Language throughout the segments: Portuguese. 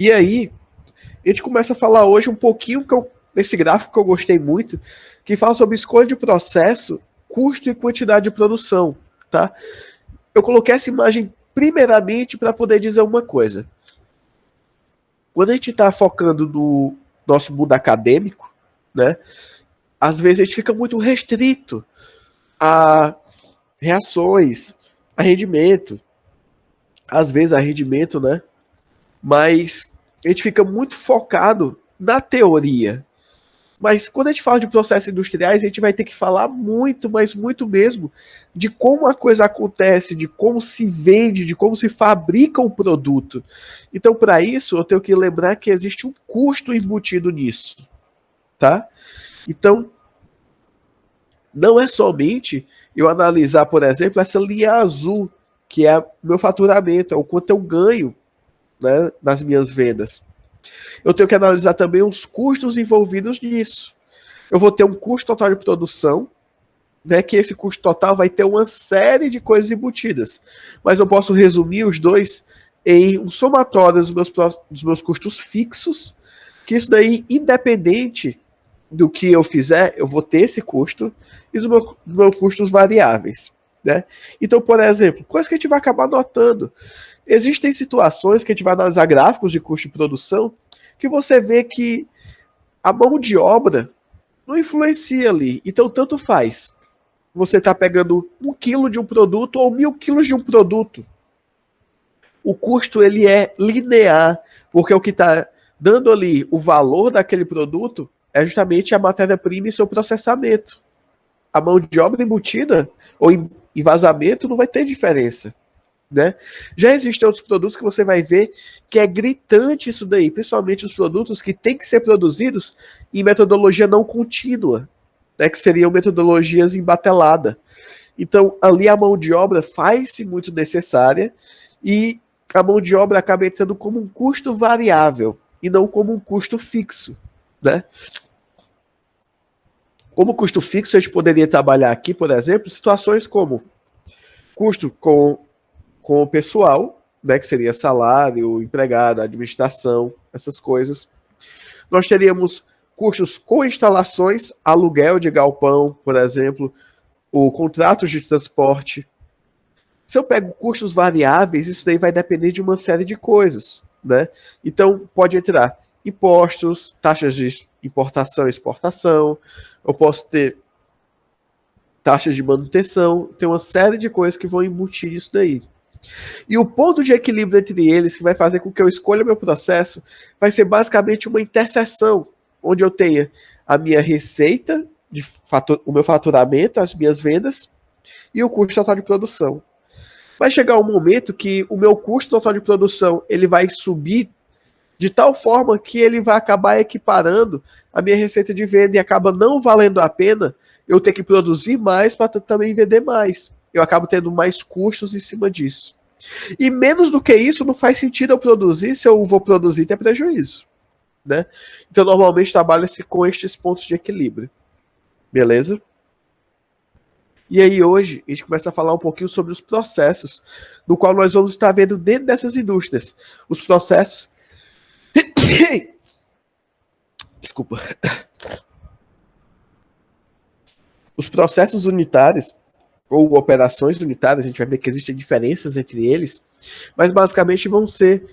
E aí, a gente começa a falar hoje um pouquinho desse gráfico que eu gostei muito, que fala sobre escolha de processo, custo e quantidade de produção, tá? Eu coloquei essa imagem primeiramente para poder dizer uma coisa. Quando a gente está focando no nosso mundo acadêmico, né, às vezes a gente fica muito restrito a reações, a rendimento, às vezes a rendimento, né, mas a gente fica muito focado na teoria. Mas quando a gente fala de processos industriais, a gente vai ter que falar muito, mas muito mesmo, de como a coisa acontece, de como se vende, de como se fabrica um produto. Então, para isso, eu tenho que lembrar que existe um custo embutido nisso, tá? Então, não é somente eu analisar, por exemplo, essa linha azul, que é o meu faturamento, é o quanto eu ganho, né, nas minhas vendas. Eu tenho que analisar também os custos envolvidos nisso. Eu vou ter um custo total de produção, né, que esse custo total vai ter uma série de coisas embutidas. Mas eu posso resumir os dois em um somatório dos meus custos fixos, que isso daí, independente do que eu fizer, eu vou ter esse custo, e os meus custos variáveis. Né? Então, por exemplo, coisa que a gente vai acabar notando. Existem situações que a gente vai analisar gráficos de custo de produção que você vê que a mão de obra não influencia ali. Então, tanto faz. Você está pegando 1 quilo de um produto ou 1.000 quilos de um produto. O custo ele é linear, porque o que está dando ali o valor daquele produto é justamente a matéria-prima e seu processamento. A mão de obra embutida ou em vazamento não vai ter diferença. Né? Já existem outros produtos que você vai ver que é gritante isso daí, principalmente os produtos que têm que ser produzidos em metodologia não contínua, né, que seriam metodologias em batelada. Então, ali a mão de obra faz-se muito necessária e a mão de obra acaba entrando como um custo variável e não como um custo fixo. Né? Como custo fixo, a gente poderia trabalhar aqui, por exemplo, situações como custo com o pessoal, né, que seria salário, empregado, administração, essas coisas. Nós teríamos custos com instalações, aluguel de galpão, por exemplo, o contrato de transporte. Se eu pego custos variáveis, isso daí vai depender de uma série de coisas, né? Então, pode entrar impostos, taxas de importação e exportação, eu posso ter taxas de manutenção, tem uma série de coisas que vão embutir isso daí. E o ponto de equilíbrio entre eles, que vai fazer com que eu escolha meu processo, vai ser basicamente uma interseção, onde eu tenha a minha receita, o meu faturamento, as minhas vendas, e o custo total de produção. Vai chegar um momento que o meu custo total de produção ele vai subir de tal forma que ele vai acabar equiparando a minha receita de venda e acaba não valendo a pena eu ter que produzir mais para também vender mais. Eu acabo tendo mais custos em cima disso. E menos do que isso, não faz sentido eu produzir se eu vou produzir ter prejuízo. Né? Então, normalmente, trabalha-se com estes pontos de equilíbrio. Beleza? E aí, hoje, a gente começa a falar um pouquinho sobre os processos, no qual nós vamos estar vendo dentro dessas indústrias. Os processos. Desculpa. Os processos unitários ou operações unitárias, a gente vai ver que existem diferenças entre eles, mas basicamente vão ser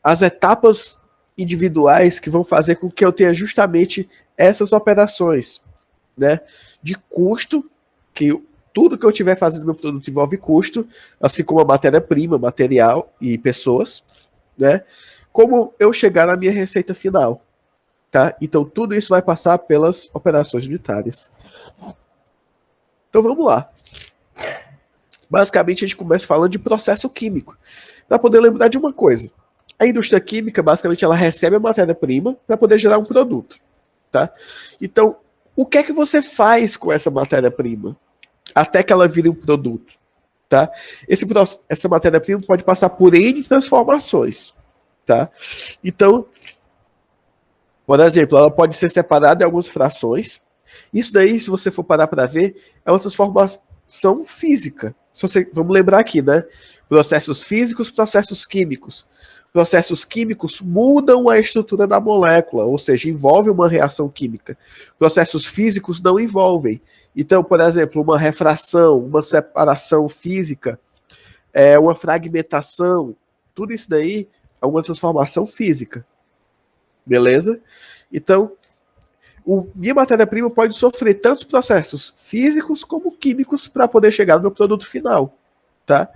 as etapas individuais que vão fazer com que eu tenha justamente essas operações, né? De custo, que tudo que eu estiver fazendo no meu produto envolve custo, assim como a matéria-prima, material e pessoas, né? Como eu chegar na minha receita final, tá? Então tudo isso vai passar pelas operações unitárias. Então vamos lá. Basicamente, a gente começa falando de processo químico. Para poder lembrar de uma coisa. A indústria química, basicamente, ela recebe a matéria-prima para poder gerar um produto. Tá? Então, o que é que você faz com essa matéria-prima? Até que ela vire um produto. Tá? Essa matéria-prima pode passar por N transformações. Tá? Então, por exemplo, ela pode ser separada em algumas frações. Isso daí, se você for parar para ver, é uma transformação física. Vamos lembrar aqui, né? Processos físicos, processos químicos. Processos químicos mudam a estrutura da molécula, ou seja, envolve uma reação química. Processos físicos não envolvem. Então, por exemplo, uma refração, uma separação física, uma fragmentação, tudo isso daí é uma transformação física. Beleza? Então, minha matéria-prima pode sofrer tantos processos físicos como químicos para poder chegar no meu produto final. Tá?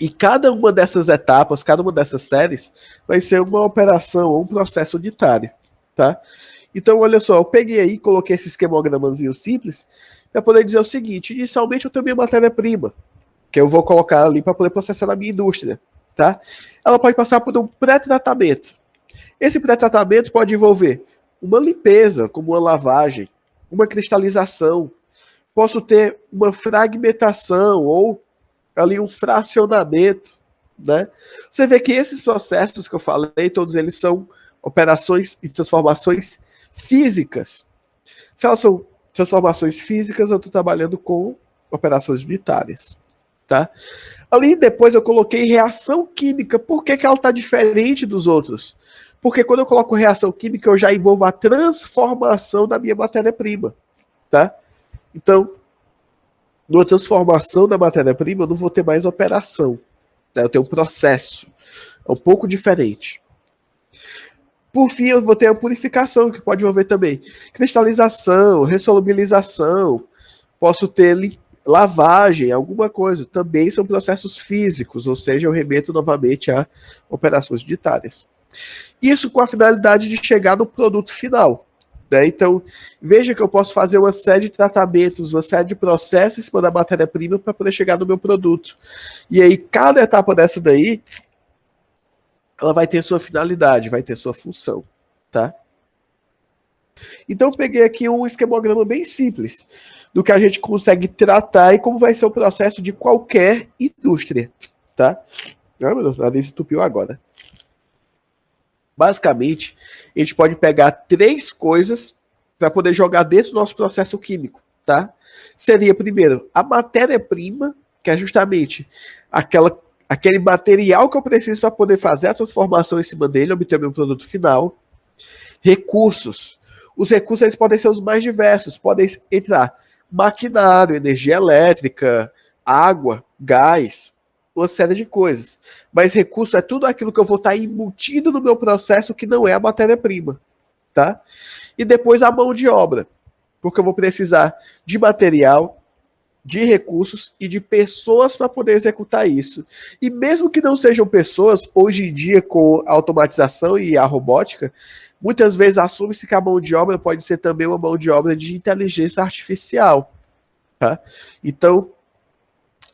E cada uma dessas etapas, cada uma dessas séries, vai ser uma operação ou um processo unitário, tá? Então, olha só, eu peguei aí, coloquei esse esquemogramazinho simples, para poder dizer o seguinte: inicialmente eu tenho minha matéria-prima, que eu vou colocar ali para poder processar na minha indústria, tá? Ela pode passar por um pré-tratamento. Esse pré-tratamento pode envolver uma limpeza, como uma lavagem, uma cristalização, posso ter uma fragmentação ou ali um fracionamento, né? Você vê que esses processos que eu falei, todos eles são operações e transformações físicas. Se elas são transformações físicas, eu estou trabalhando com operações unitárias, tá? Ali depois eu coloquei reação química. Por que ela está diferente dos outros? Porque quando eu coloco reação química, eu já envolvo a transformação da minha matéria-prima, tá? Então, numa transformação da matéria-prima, eu não vou ter mais operação. Né? Eu tenho um processo. É um pouco diferente. Por fim, eu vou ter a purificação, que pode envolver também cristalização, ressolubilização. Posso ter lavagem, alguma coisa. Também são processos físicos, ou seja, eu remeto novamente a operações unitárias. Isso com a finalidade de chegar no produto final. Né? Então, veja que eu posso fazer uma série de tratamentos, uma série de processos em cima da matéria-prima para poder chegar no meu produto. E aí, cada etapa dessa daí, ela vai ter sua finalidade, vai ter sua função. Tá? Então, eu peguei aqui um esquemograma bem simples do que a gente consegue tratar e como vai ser o processo de qualquer indústria. Tá? Ah, meu Deus, a nariz entupiu agora. Basicamente, a gente pode pegar 3 coisas para poder jogar dentro do nosso processo químico, tá? Seria, primeiro, a matéria-prima, que é justamente aquele material que eu preciso para poder fazer a transformação em cima dele, obter o meu produto final. Recursos. Os recursos eles podem ser os mais diversos, podem entrar maquinário, energia elétrica, água, gás, uma série de coisas. Mas recurso é tudo aquilo que eu vou estar embutido no meu processo que não é a matéria-prima, tá? E depois a mão de obra, porque eu vou precisar de material, de recursos e de pessoas para poder executar isso. E mesmo que não sejam pessoas, hoje em dia com a automatização e a robótica, muitas vezes assume-se que a mão de obra pode ser também uma mão de obra de inteligência artificial, tá? Então,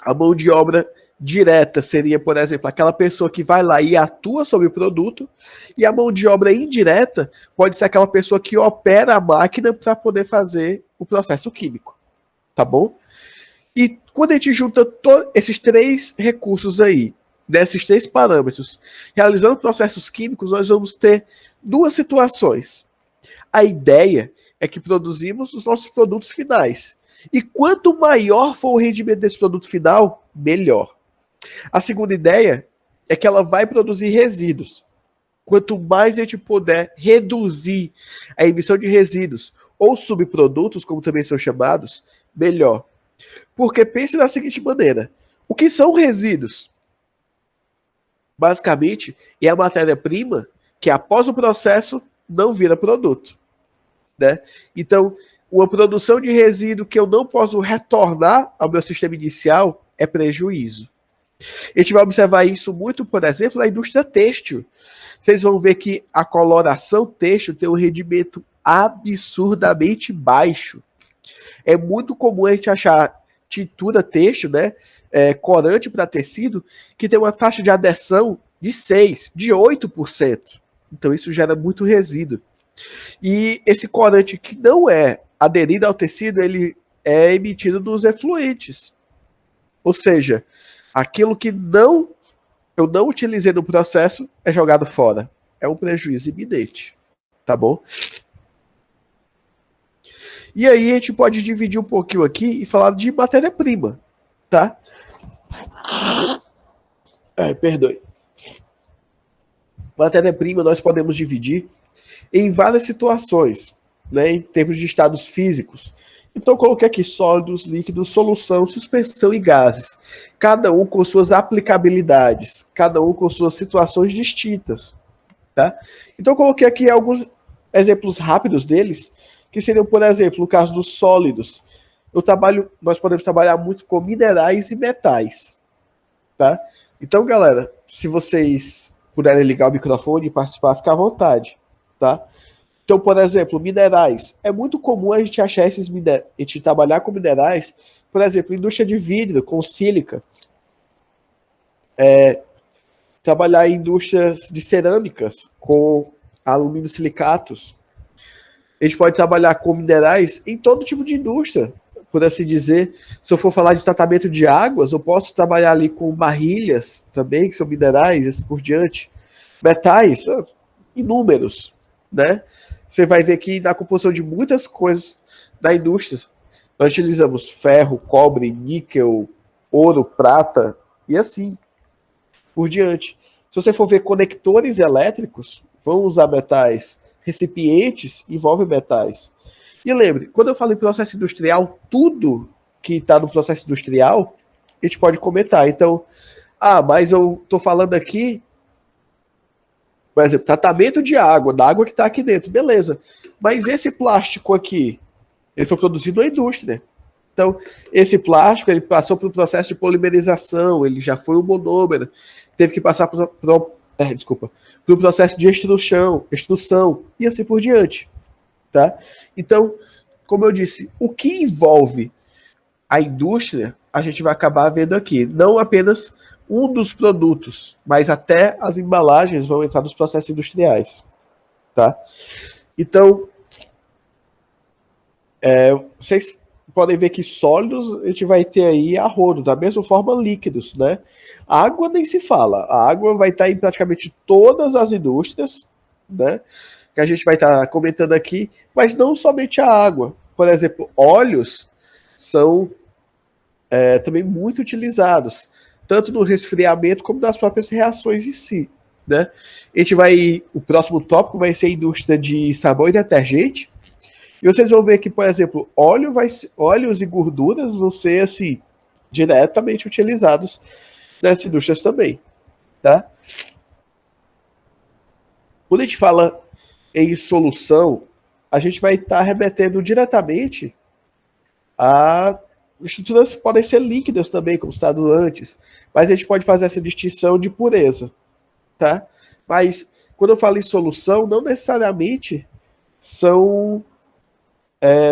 a mão de obra direta seria, por exemplo, aquela pessoa que vai lá e atua sobre o produto, e a mão de obra indireta pode ser aquela pessoa que opera a máquina para poder fazer o processo químico, tá bom? E quando a gente junta esses 3 recursos aí, desses 3 parâmetros, realizando processos químicos, nós vamos ter 2 situações. A ideia é que produzimos os nossos produtos finais. E quanto maior for o rendimento desse produto final, melhor. A segunda ideia é que ela vai produzir resíduos. Quanto mais a gente puder reduzir a emissão de resíduos ou subprodutos, como também são chamados, melhor. Porque pense da seguinte maneira: o que são resíduos? Basicamente, é a matéria-prima que após o processo não vira produto. Né? Então, uma produção de resíduo que eu não posso retornar ao meu sistema inicial é prejuízo. A gente vai observar isso muito, por exemplo, na indústria têxtil. Vocês vão ver que a coloração têxtil tem um rendimento absurdamente baixo. É muito comum a gente achar tintura têxtil, né, corante para tecido, que tem uma taxa de adesão de 6%, de 8%. Então isso gera muito resíduo. E esse corante que não é aderido ao tecido, ele é emitido dos efluentes. Ou seja, aquilo que eu não utilizei no processo é jogado fora. É um prejuízo iminente. Tá bom? E aí a gente pode dividir um pouquinho aqui e falar de matéria-prima. Tá? Ai, perdoe. Matéria-prima nós podemos dividir em várias situações, né, em termos de estados físicos. Então, eu coloquei aqui sólidos, líquidos, solução, suspensão e gases. Cada um com suas aplicabilidades, cada um com suas situações distintas. Tá? Então, eu coloquei aqui alguns exemplos rápidos deles, que seriam, por exemplo, no caso dos sólidos. Nós podemos trabalhar muito com minerais e metais. Tá? Então, galera, se vocês puderem ligar o microfone e participar, fica à vontade. Tá? Então, por exemplo, minerais. É muito comum a gente achar a gente trabalhar com minerais, por exemplo, indústria de vidro, com sílica. Trabalhar em indústrias de cerâmicas, com alumínio silicatos. A gente pode trabalhar com minerais em todo tipo de indústria, por assim dizer. Se eu for falar de tratamento de águas, eu posso trabalhar ali com barrilhas também, que são minerais, assim por diante. Metais, inúmeros, né? Você vai ver que na composição de muitas coisas da indústria, nós utilizamos ferro, cobre, níquel, ouro, prata e assim por diante. Se você for ver conectores elétricos, vão usar metais. Recipientes envolvem metais. E lembre, quando eu falo em processo industrial, tudo que está no processo industrial, a gente pode comentar. Então, mas eu estou falando aqui, por exemplo, tratamento de água, da água que está aqui dentro, beleza. Mas esse plástico aqui, ele foi produzido na indústria. Então, esse plástico, ele passou por um processo de polimerização, ele já foi um monômero, teve que passar por um processo de extrução, e assim por diante. Tá? Então, como eu disse, o que envolve a indústria, a gente vai acabar vendo aqui. Não apenas um dos produtos, mas até as embalagens vão entrar nos processos industriais. Tá? Então, vocês podem ver que sólidos a gente vai ter aí a rodo, da mesma forma líquidos, né? A água nem se fala. A água vai estar em praticamente todas as indústrias, né? Que a gente vai estar comentando aqui, mas não somente a água. Por exemplo, óleos são também muito utilizados, tanto no resfriamento como nas próprias reações em si, né? O próximo tópico vai ser a indústria de sabão e detergente. E vocês vão ver que, por exemplo, óleos e gorduras vão ser assim, diretamente utilizados nessas indústrias também. Tá? Quando a gente fala em solução, a gente vai estar remetendo diretamente a estruturas que podem ser líquidas também, como citado antes, mas a gente pode fazer essa distinção de pureza. Tá? Mas quando eu falo em solução, não necessariamente são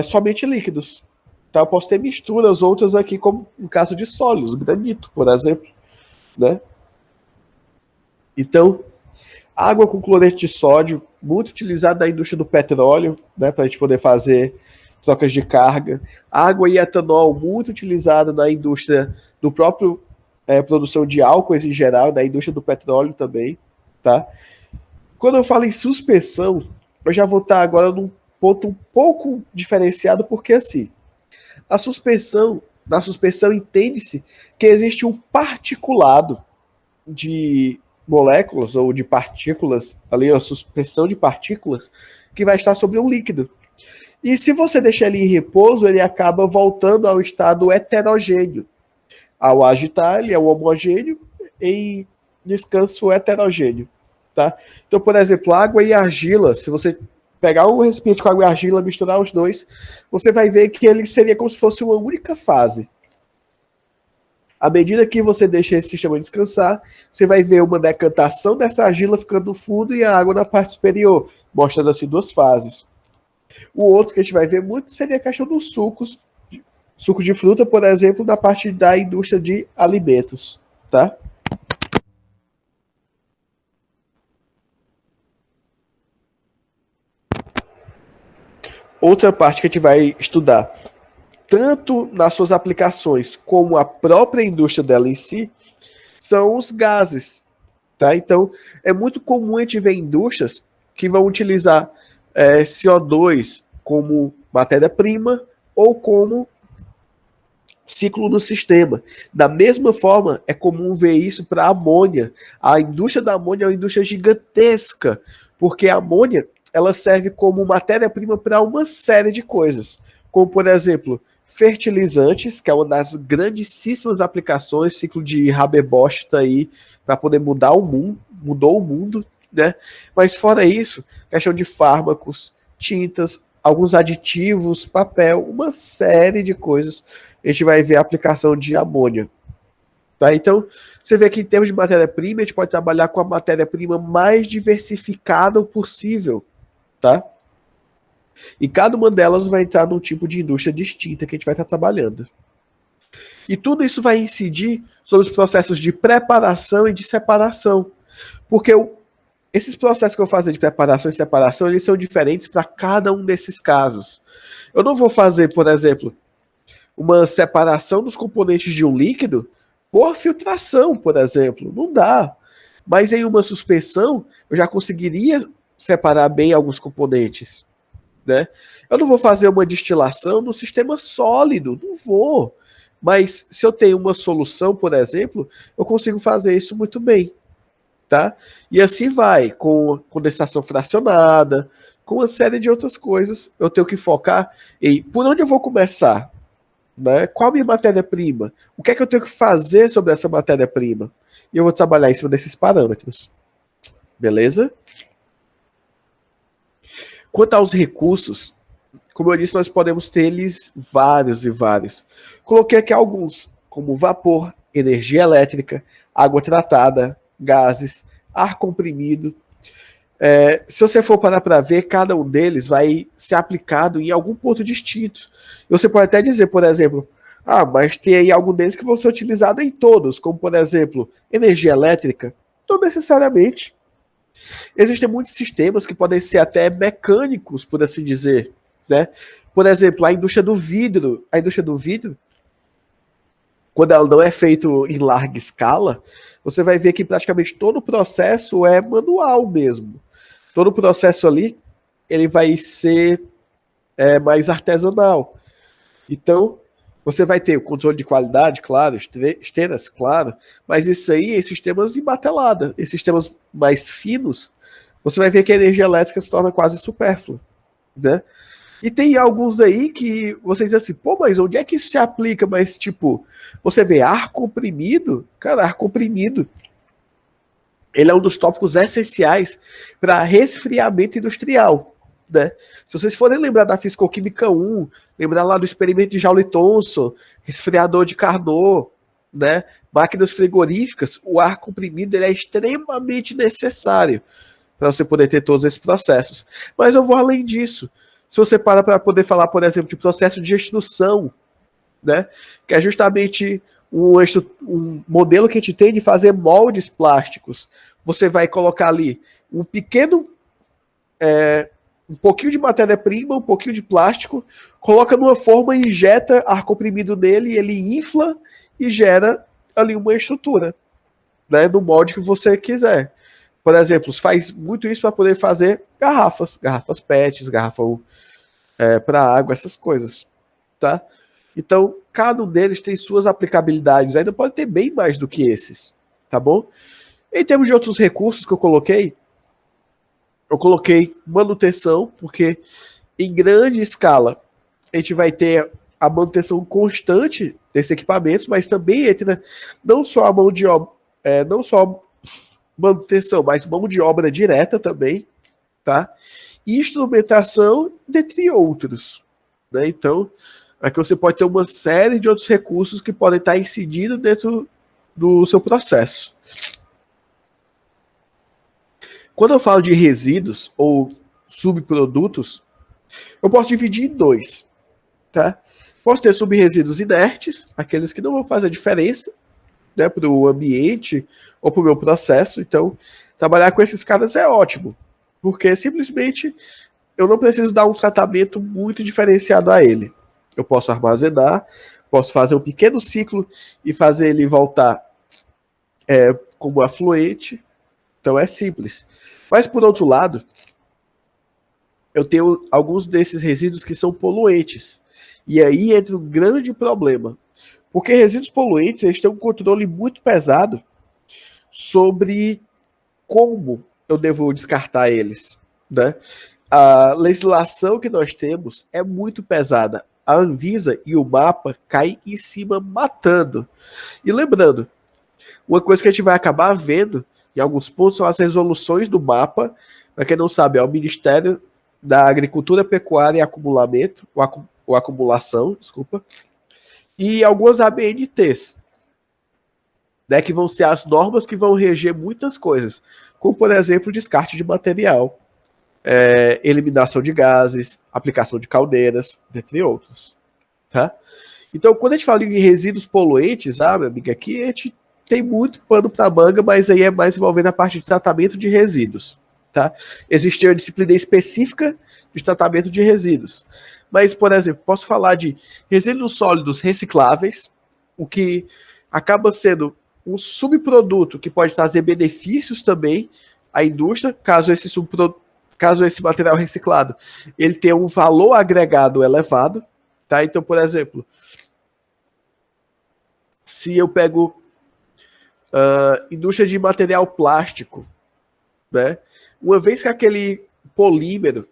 somente líquidos. Tá? Eu posso ter misturas outras aqui, como no caso de sólidos, granito, por exemplo. Né? Então, água com cloreto de sódio, muito utilizada na indústria do petróleo, né, para a gente poder fazer trocas de carga. Água e etanol, muito utilizado na indústria do próprio produção de álcoois em geral, na indústria do petróleo também. Tá? Quando eu falo em suspensão, eu já vou estar agora num ponto um pouco diferenciado, porque assim, na suspensão entende-se que existe um particulado de moléculas ou de partículas, ali a suspensão de partículas, que vai estar sobre um líquido. E se você deixar ele em repouso, ele acaba voltando ao estado heterogêneo. Ao agitar, ele é um homogêneo em descanso heterogêneo. Tá? Então, por exemplo, água e argila, se você pegar um recipiente com água e argila, misturar os dois, você vai ver que ele seria como se fosse uma única fase. À medida que você deixa esse sistema descansar, você vai ver uma decantação dessa argila ficando no fundo e a água na parte superior, mostrando assim duas fases. O outro que a gente vai ver muito seria a questão dos sucos, suco de fruta, por exemplo, na parte da indústria de alimentos. Tá? Outra parte que a gente vai estudar, tanto nas suas aplicações como a própria indústria dela em si, são os gases. Tá? Então, é muito comum a gente ver indústrias que vão utilizar CO2 como matéria-prima ou como ciclo no sistema. Da mesma forma, é comum ver isso para a amônia. A indústria da amônia é uma indústria gigantesca, porque a amônia ela serve como matéria-prima para uma série de coisas, como, por exemplo, fertilizantes, que é uma das grandíssimas aplicações, ciclo de Haber-Bosch está aí para poder mudar o mundo, mudou o mundo, né? Mas fora isso, questão de fármacos, tintas, alguns aditivos, papel, uma série de coisas a gente vai ver a aplicação de amônia. Tá? Então, você vê que em termos de matéria-prima, a gente pode trabalhar com a matéria-prima mais diversificada possível. Tá? E cada uma delas vai entrar num tipo de indústria distinta que a gente vai estar trabalhando. E tudo isso vai incidir sobre os processos de preparação e de separação. Porque esses processos que eu faço de preparação e separação, eles são diferentes para cada um desses casos. Eu não vou fazer, por exemplo, uma separação dos componentes de um líquido por filtração, por exemplo. Não dá. Mas em uma suspensão, eu já conseguiria separar bem alguns componentes. Né? Eu não vou fazer uma destilação no sistema sólido, não vou. Mas se eu tenho uma solução, por exemplo, eu consigo fazer isso muito bem. Tá? E assim vai, com condensação fracionada, com uma série de outras coisas. Eu tenho que focar em por onde eu vou começar. Né? Qual a minha matéria-prima? O que é que eu tenho que fazer sobre essa matéria-prima? E eu vou trabalhar em cima desses parâmetros. Beleza? Quanto aos recursos, como eu disse, nós podemos ter eles vários e vários. Coloquei aqui alguns, como vapor, energia elétrica, água tratada, gases, ar comprimido. Se você for parar para ver, cada um deles vai ser aplicado em algum ponto distinto. Você pode até dizer, por exemplo, mas tem aí algum deles que vão ser utilizados em todos, como, por exemplo, energia elétrica. Não necessariamente. Existem muitos sistemas que podem ser até mecânicos, por assim dizer. Né? Por exemplo, a indústria do vidro. A indústria do vidro, quando ela não é feita em larga escala, você vai ver que praticamente todo o processo é manual mesmo. Todo o processo ali, ele vai ser mais artesanal. Então, você vai ter o controle de qualidade, claro, esteiras, claro, mas isso aí em sistemas em batelada, em sistemas mais finos, você vai ver que a energia elétrica se torna quase supérflua, né? E tem alguns aí que vocês dizem assim, pô, mas onde é que isso se aplica? Mas, tipo, você vê ar comprimido, cara, ar comprimido, ele é um dos tópicos essenciais para resfriamento industrial. Né? Se vocês forem lembrar da Fisicoquímica 1, lembrar lá do experimento de Joule-Thomson, resfriador de Carnot, né? Máquinas frigoríficas, o ar comprimido ele é extremamente necessário para você poder ter todos esses processos. Mas eu vou além disso. Se você para poder falar, por exemplo, de processo de extrução, né? Que é justamente um modelo que a gente tem de fazer moldes plásticos. Você vai colocar ali um pequeno um pouquinho de matéria-prima, um pouquinho de plástico, coloca numa forma e injeta ar comprimido nele, e ele infla e gera ali uma estrutura, né, no molde que você quiser. Por exemplo, faz muito isso para poder fazer garrafas PETs, garrafa para água, essas coisas, tá? Então, cada um deles tem suas aplicabilidades, ainda pode ter bem mais do que esses, tá bom? Em termos de outros recursos que eu coloquei manutenção, porque em grande escala a gente vai ter a manutenção constante desses equipamentos, mas também entra não só a mão de obra, não só manutenção, mas mão de obra direta também, tá? Instrumentação, dentre outros. Né? Então, aqui você pode ter uma série de outros recursos que podem estar incidindo dentro do seu processo. Quando eu falo de resíduos ou subprodutos, eu posso dividir em dois. Tá? Posso ter subresíduos inertes, aqueles que não vão fazer diferença, né, para o ambiente ou para o meu processo. Então, trabalhar com esses caras é ótimo, porque simplesmente eu não preciso dar um tratamento muito diferenciado a ele. Eu posso armazenar, posso fazer um pequeno ciclo e fazer ele voltar como afluente. Então é simples. Mas por outro lado, eu tenho alguns desses resíduos que são poluentes. E aí entra um grande problema. Porque resíduos poluentes, eles têm um controle muito pesado sobre como eu devo descartar eles, né? A legislação que nós temos é muito pesada. A Anvisa e o MAPA caem em cima matando. E lembrando, uma coisa que a gente vai acabar vendo em alguns pontos são as resoluções do MAPA. Para quem não sabe, é o Ministério da Agricultura, Pecuária e Acumulamento, ou Acumulação, desculpa, e algumas ABNTs, né, que vão ser as normas que vão reger muitas coisas, como, por exemplo, descarte de material, eliminação de gases, aplicação de caldeiras, entre outros. Tá? Então, quando a gente fala em resíduos poluentes, meu amigo, aqui a gente tem muito pano para manga, mas aí é mais envolvendo a parte de tratamento de resíduos. Tá? Existe uma disciplina específica de tratamento de resíduos. Mas, por exemplo, posso falar de resíduos sólidos recicláveis, o que acaba sendo um subproduto que pode trazer benefícios também à indústria, caso esse material reciclado ele tenha um valor agregado elevado. Tá? Então, por exemplo, se eu pego indústria de material plástico, né? Uma vez que aquele polímero,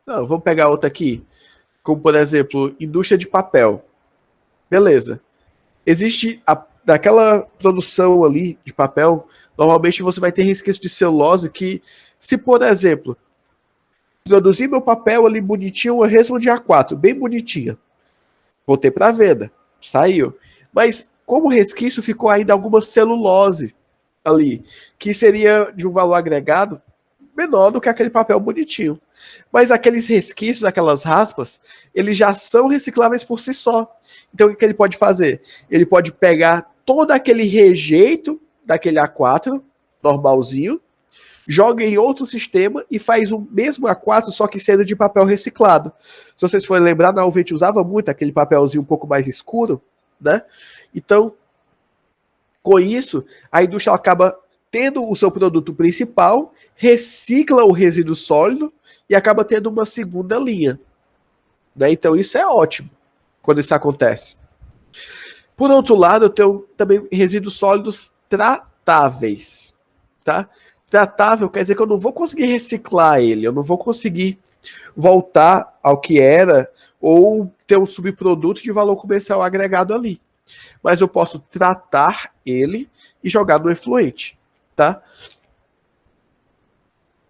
vamos pegar outra aqui, como por exemplo, indústria de papel. Beleza. Existe daquela produção ali de papel, normalmente você vai ter resquício de celulose que, se por exemplo, produzir meu papel ali bonitinho, uma resma de A4, bem bonitinha, botei para venda, saiu. Mas como resquício ficou ainda alguma celulose ali, que seria de um valor agregado menor do que aquele papel bonitinho. Mas aqueles resquícios, aquelas raspas, eles já são recicláveis por si só. Então o que ele pode fazer? Ele pode pegar todo aquele rejeito daquele A4 normalzinho, joga em outro sistema e faz o mesmo A4, só que sendo de papel reciclado. Se vocês forem lembrar, na UV a gente usava muito aquele papelzinho um pouco mais escuro, né? Então, com isso, a indústria acaba tendo o seu produto principal, recicla o resíduo sólido e acaba tendo uma segunda linha. Né? Então, isso é ótimo quando isso acontece. Por outro lado, eu tenho também resíduos sólidos tratáveis. Tá? Tratável quer dizer que eu não vou conseguir reciclar ele, eu não vou conseguir voltar ao que era ou ter um subproduto de valor comercial agregado ali. Mas eu posso tratar ele e jogar no efluente, tá?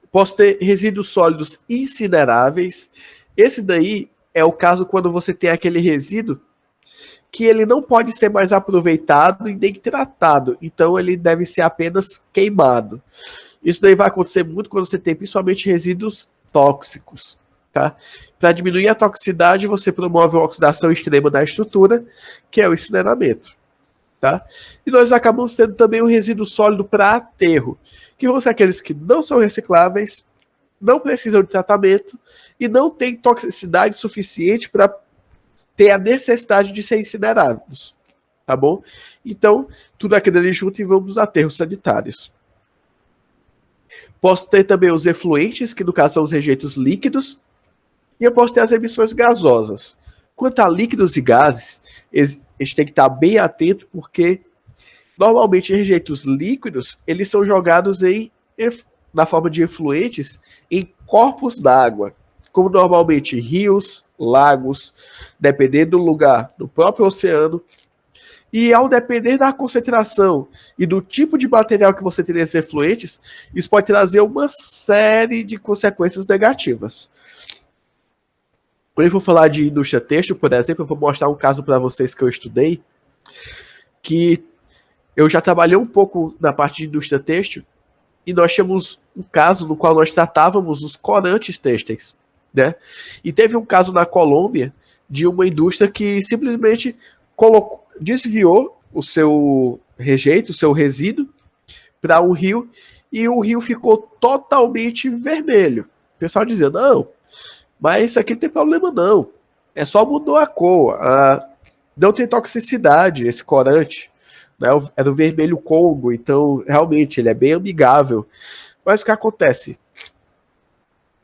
Posso ter resíduos sólidos incineráveis. Esse daí é o caso quando você tem aquele resíduo que ele não pode ser mais aproveitado e nem tratado. Então ele deve ser apenas queimado. Isso daí vai acontecer muito quando você tem principalmente resíduos tóxicos. Tá? Para diminuir a toxicidade, você promove a oxidação extrema da estrutura, que é o incineramento. Tá? E nós acabamos tendo também o resíduo sólido para aterro, que vão ser aqueles que não são recicláveis, não precisam de tratamento e não têm toxicidade suficiente para ter a necessidade de ser incinerados. Tá bom? Então, tudo aquilo ali junto e vamos aos aterros sanitários. Posso ter também os efluentes, que no caso são os rejeitos líquidos, e eu posso ter as emissões gasosas. Quanto a líquidos e gases, a gente tem que estar bem atento, porque normalmente rejeitos líquidos, eles são jogados na forma de efluentes em corpos d'água, como normalmente rios, lagos, dependendo do lugar, do próprio oceano. E ao depender da concentração e do tipo de material que você tem nesses efluentes, isso pode trazer uma série de consequências negativas. Quando eu for falar de indústria têxtil, por exemplo, eu vou mostrar um caso para vocês que eu estudei, que eu já trabalhei um pouco na parte de indústria têxtil, e nós tínhamos um caso no qual nós tratávamos os corantes têxteis, né? E teve um caso na Colômbia de uma indústria que simplesmente desviou o seu rejeito, o seu resíduo, para um rio, e o rio ficou totalmente vermelho. O pessoal dizia, não, mas isso aqui não tem problema não, é só mudou a cor, não tem toxicidade esse corante, né? Era o vermelho Congo, então realmente ele é bem amigável. Mas o que acontece?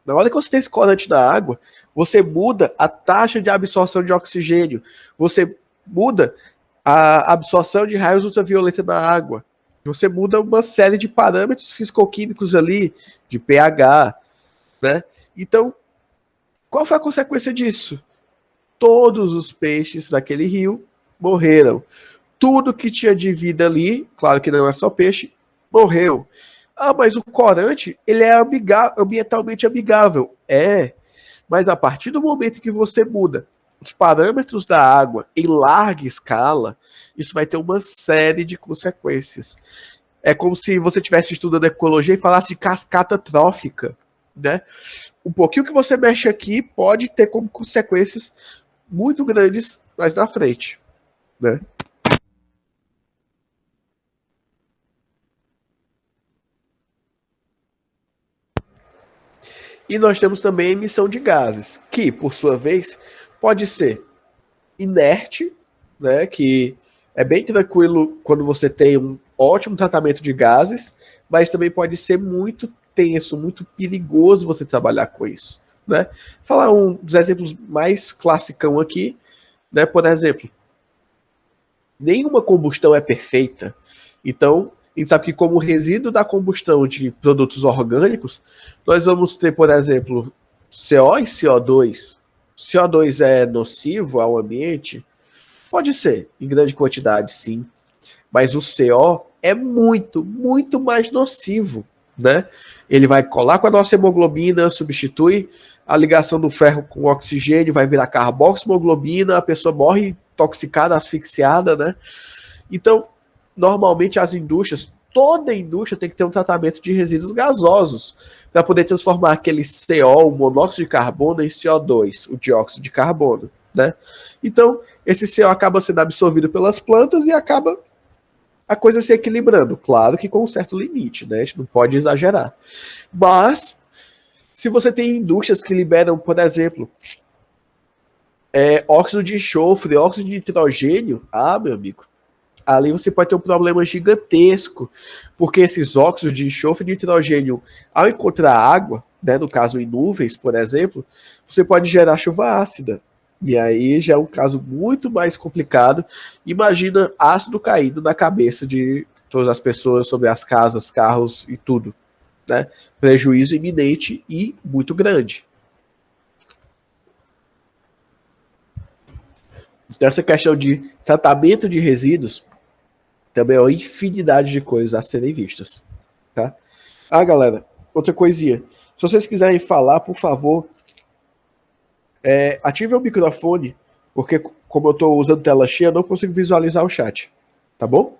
Na hora que você tem esse corante na água, você muda a taxa de absorção de oxigênio, você muda a absorção de raios ultravioleta na água. Você muda uma série de parâmetros fisicoquímicos ali, de pH, né? Então, qual foi a consequência disso? Todos os peixes daquele rio morreram. Tudo que tinha de vida ali, claro que não é só peixe, morreu. Ah, mas o corante, ele é ambientalmente amigável. É, mas a partir do momento que você muda os parâmetros da água em larga escala, isso vai ter uma série de consequências. É como se você estivesse estudando ecologia e falasse de cascata trófica, né? Um pouquinho que você mexe aqui pode ter como consequências muito grandes mais na frente, né? E nós temos também a emissão de gases, que, por sua vez, pode ser inerte, né, que é bem tranquilo quando você tem um ótimo tratamento de gases, mas também pode ser muito tenso, muito perigoso você trabalhar com isso, né? Falar um dos exemplos mais classicão aqui, né? Por exemplo, nenhuma combustão é perfeita. Então, a gente sabe que como resíduo da combustão de produtos orgânicos, nós vamos ter, por exemplo, CO e CO2. CO2 é nocivo ao ambiente? Pode ser, em grande quantidade, sim. Mas o CO é muito, muito mais nocivo, né? Ele vai colar com a nossa hemoglobina, substitui a ligação do ferro com o oxigênio, vai virar carboximoglobina, a pessoa morre intoxicada, asfixiada, né? Então, normalmente as indústrias, toda indústria tem que ter um tratamento de resíduos gasosos para poder transformar aquele CO, o monóxido de carbono, em CO2, o dióxido de carbono, né? Então, esse CO acaba sendo absorvido pelas plantas e acaba a coisa se equilibrando. Claro que com um certo limite, né? A gente não pode exagerar. Mas, se você tem indústrias que liberam, por exemplo, óxido de enxofre, óxido de nitrogênio, meu amigo, ali você pode ter um problema gigantesco, porque esses óxidos de enxofre e de nitrogênio, ao encontrar água, né, no caso em nuvens, por exemplo, você pode gerar chuva ácida. E aí já é um caso muito mais complicado. Imagina ácido caindo na cabeça de todas as pessoas, sobre as casas, carros e tudo, né? Prejuízo iminente e muito grande. Então, essa questão de tratamento de resíduos também é uma infinidade de coisas a serem vistas, tá? Galera, outra coisinha. Se vocês quiserem falar, por favor, ative o microfone, porque como eu estou usando tela cheia, eu não consigo visualizar o chat, tá bom?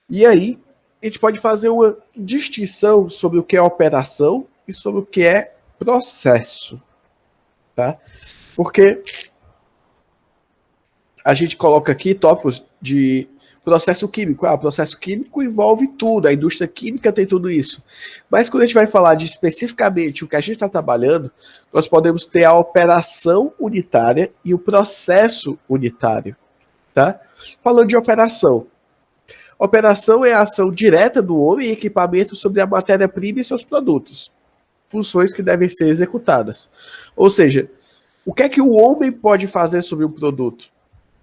E aí, a gente pode fazer uma distinção sobre o que é operação e sobre o que é processo, tá? Porque a gente coloca aqui tópicos de processo químico. O processo químico envolve tudo, a indústria química tem tudo isso. Mas quando a gente vai falar de especificamente o que a gente está trabalhando, nós podemos ter a operação unitária e o processo unitário, tá? Falando de operação. Operação é a ação direta do homem em equipamento sobre a matéria-prima e seus produtos. Funções que devem ser executadas. Ou seja, o que é que o homem pode fazer sobre um produto?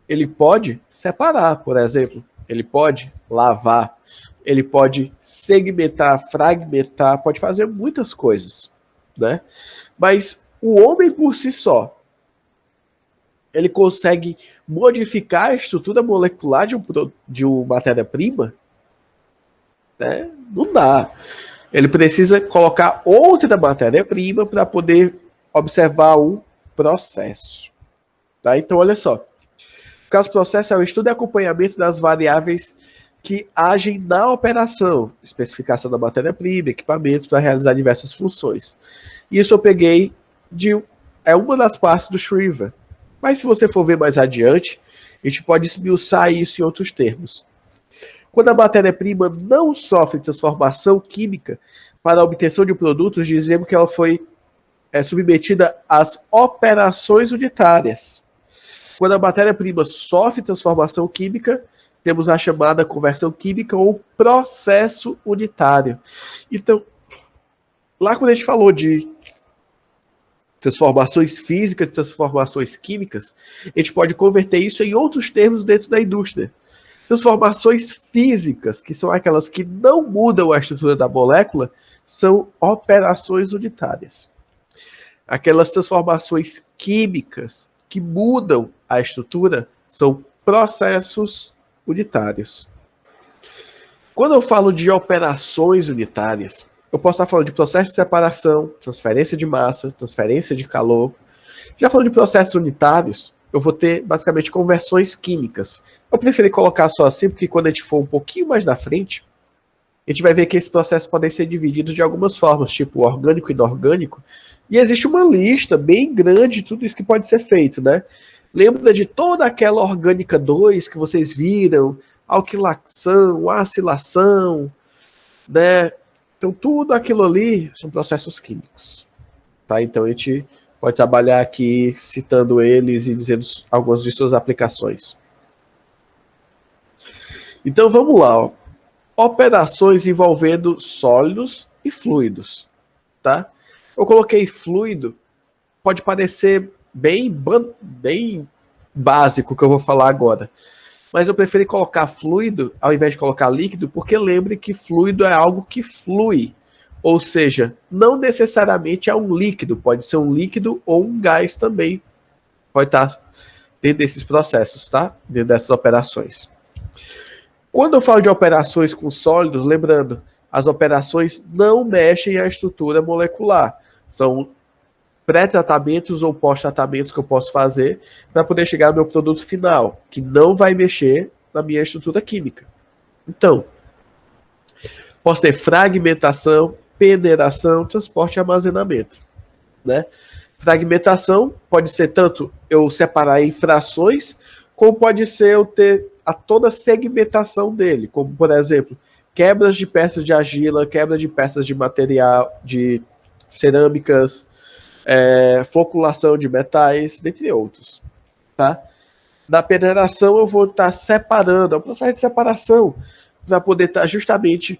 Ele pode separar, por exemplo. Ele pode lavar. Ele pode segmentar, fragmentar, pode fazer muitas coisas, né? Mas o homem por si só, ele consegue modificar a estrutura molecular de uma matéria-prima? Né? Não dá. Ele precisa colocar outra matéria-prima para poder observar o processo. Tá? Então, olha só. O caso processo é o estudo e acompanhamento das variáveis que agem na operação, especificação da matéria-prima, equipamentos para realizar diversas funções. Isso eu peguei é uma das partes do Shriver. Mas se você for ver mais adiante, a gente pode esmiuçar isso em outros termos. Quando a matéria-prima não sofre transformação química para a obtenção de produtos, dizemos que ela foi submetida às operações unitárias. Quando a matéria-prima sofre transformação química, temos a chamada conversão química ou processo unitário. Então, lá quando a gente falou de transformações físicas, transformações químicas, a gente pode converter isso em outros termos dentro da indústria. Transformações físicas, que são aquelas que não mudam a estrutura da molécula, são operações unitárias. Aquelas transformações químicas que mudam a estrutura são processos unitários. Quando eu falo de operações unitárias, eu posso estar falando de processo de separação, transferência de massa, transferência de calor. Já falando de processos unitários, eu vou ter basicamente conversões químicas. Eu preferi colocar só assim, porque quando a gente for um pouquinho mais na frente, a gente vai ver que esses processos podem ser divididos de algumas formas, tipo orgânico e inorgânico, e existe uma lista bem grande de tudo isso que pode ser feito, né? Lembra de toda aquela orgânica 2 que vocês viram, alquilação, acilação, né? Então tudo aquilo ali são processos químicos, tá? Então a gente pode trabalhar aqui citando eles e dizendo algumas de suas aplicações. Então vamos lá, ó. Operações envolvendo sólidos e fluidos, tá? Eu coloquei fluido, pode parecer bem básico o que eu vou falar agora, mas eu preferi colocar fluido ao invés de colocar líquido, porque lembre que fluido é algo que flui, ou seja, não necessariamente é um líquido, pode ser um líquido ou um gás também, pode estar dentro desses processos, tá? Dentro dessas operações. Quando eu falo de operações com sólidos, lembrando, as operações não mexem a estrutura molecular. São pré-tratamentos ou pós-tratamentos que eu posso fazer para poder chegar ao meu produto final, que não vai mexer na minha estrutura química. Então, posso ter fragmentação, peneiração, transporte e armazenamento, né? Fragmentação pode ser tanto eu separar em frações, como pode ser eu ter a toda a segmentação dele, como, por exemplo, quebras de peças de argila, quebra de peças de material, de cerâmicas, floculação de metais, dentre outros. Tá? Na peneiração, eu vou estar separando, é um processo de separação, para poder estar justamente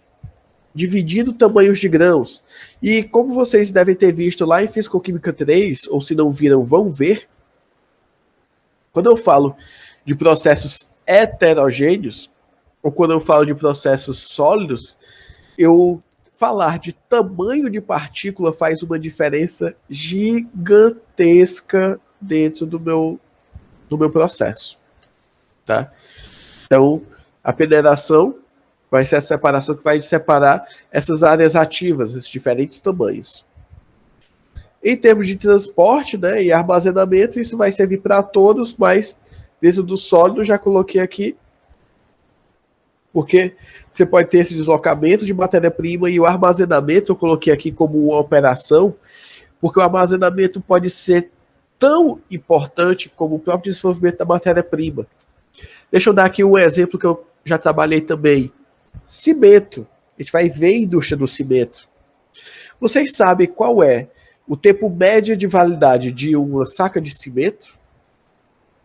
dividindo tamanhos de grãos. E como vocês devem ter visto lá em Físico-Química 3, ou se não viram, vão ver, quando eu falo de processos heterogêneos, ou quando eu falo de processos sólidos, eu falar de tamanho de partícula faz uma diferença gigantesca dentro do meu processo. Tá? Então, a peneiração vai ser a separação que vai separar essas áreas ativas, esses diferentes tamanhos. Em termos de transporte, né, e armazenamento, isso vai servir para todos, mas dentro do sólido já coloquei aqui, porque você pode ter esse deslocamento de matéria-prima e o armazenamento eu coloquei aqui como uma operação, porque o armazenamento pode ser tão importante como o próprio desenvolvimento da matéria-prima. Deixa eu dar aqui um exemplo que eu já trabalhei também. Cimento. A gente vai ver a indústria do cimento. Vocês sabem qual é o tempo médio de validade de uma saca de cimento?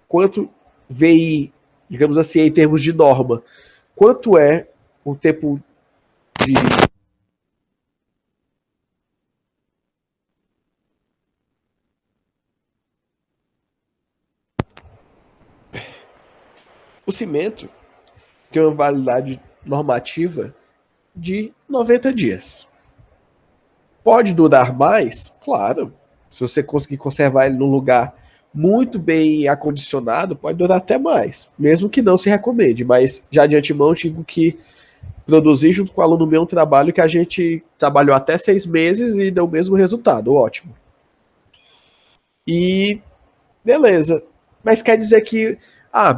Quanto VI, digamos assim, em termos de norma, quanto é o tempo de... O cimento tem uma validade normativa de 90 dias. Pode durar mais? Claro. Se você conseguir conservar ele num lugar muito bem acondicionado, pode durar até mais, mesmo que não se recomende, mas já de antemão digo que produzir junto com o aluno meu um trabalho que a gente trabalhou até 6 meses e deu o mesmo resultado, ótimo. E beleza, mas quer dizer que,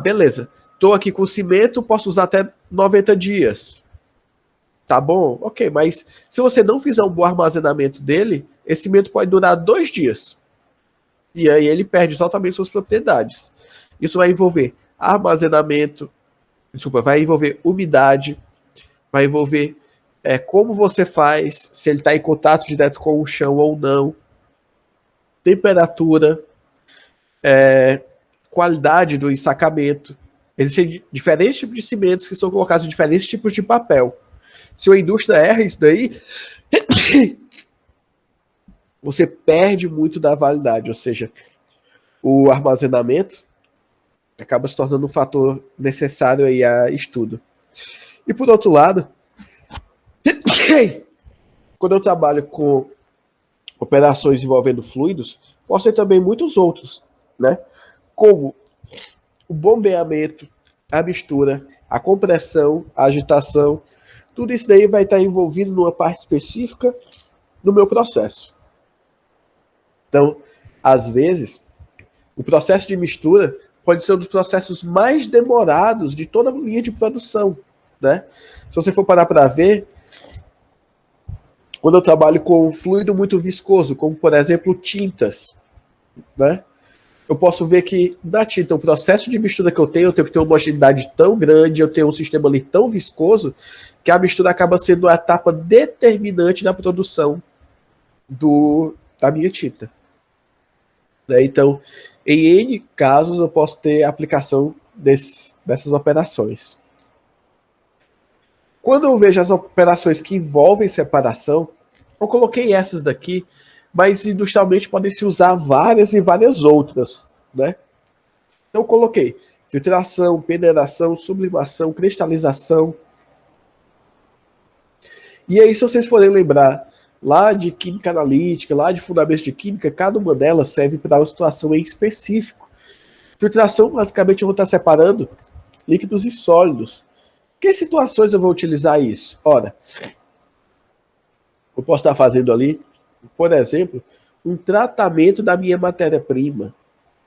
beleza, estou aqui com cimento, posso usar até 90 dias. Tá bom? Ok, mas se você não fizer um bom armazenamento dele, esse cimento pode durar 2 dias. E aí ele perde totalmente suas propriedades. Isso vai envolver armazenamento, vai envolver umidade, vai envolver como você faz, se ele está em contato direto com o chão ou não, temperatura, qualidade do ensacamento. Existem diferentes tipos de cimentos que são colocados em diferentes tipos de papel. Se a indústria erra isso daí, você perde muito da validade, ou seja, o armazenamento acaba se tornando um fator necessário aí a estudo. E por outro lado, quando eu trabalho com operações envolvendo fluidos, posso ter também muitos outros, né? Como o bombeamento, a mistura, a compressão, a agitação, tudo isso daí vai estar envolvido numa parte específica do meu processo. Então, às vezes, o processo de mistura pode ser um dos processos mais demorados de toda a linha de produção, né? Se você for parar para ver, quando eu trabalho com fluido muito viscoso, como por exemplo tintas, né? Eu posso ver que na tinta, o processo de mistura que eu tenho que ter uma homogeneidade tão grande, eu tenho um sistema ali tão viscoso, que a mistura acaba sendo a etapa determinante da produção da minha tinta. Né? Então, em N casos, eu posso ter aplicação dessas operações. Quando eu vejo as operações que envolvem separação, eu coloquei essas daqui, mas industrialmente podem se usar várias e várias outras, né? Então eu coloquei filtração, peneiração, sublimação, cristalização. E aí, se vocês forem lembrar lá de química analítica, lá de fundamentos de química, cada uma delas serve para uma situação em específico. Filtração, basicamente, eu vou estar separando líquidos e sólidos. Que situações eu vou utilizar isso? Ora, eu posso estar fazendo ali, por exemplo, um tratamento da minha matéria-prima,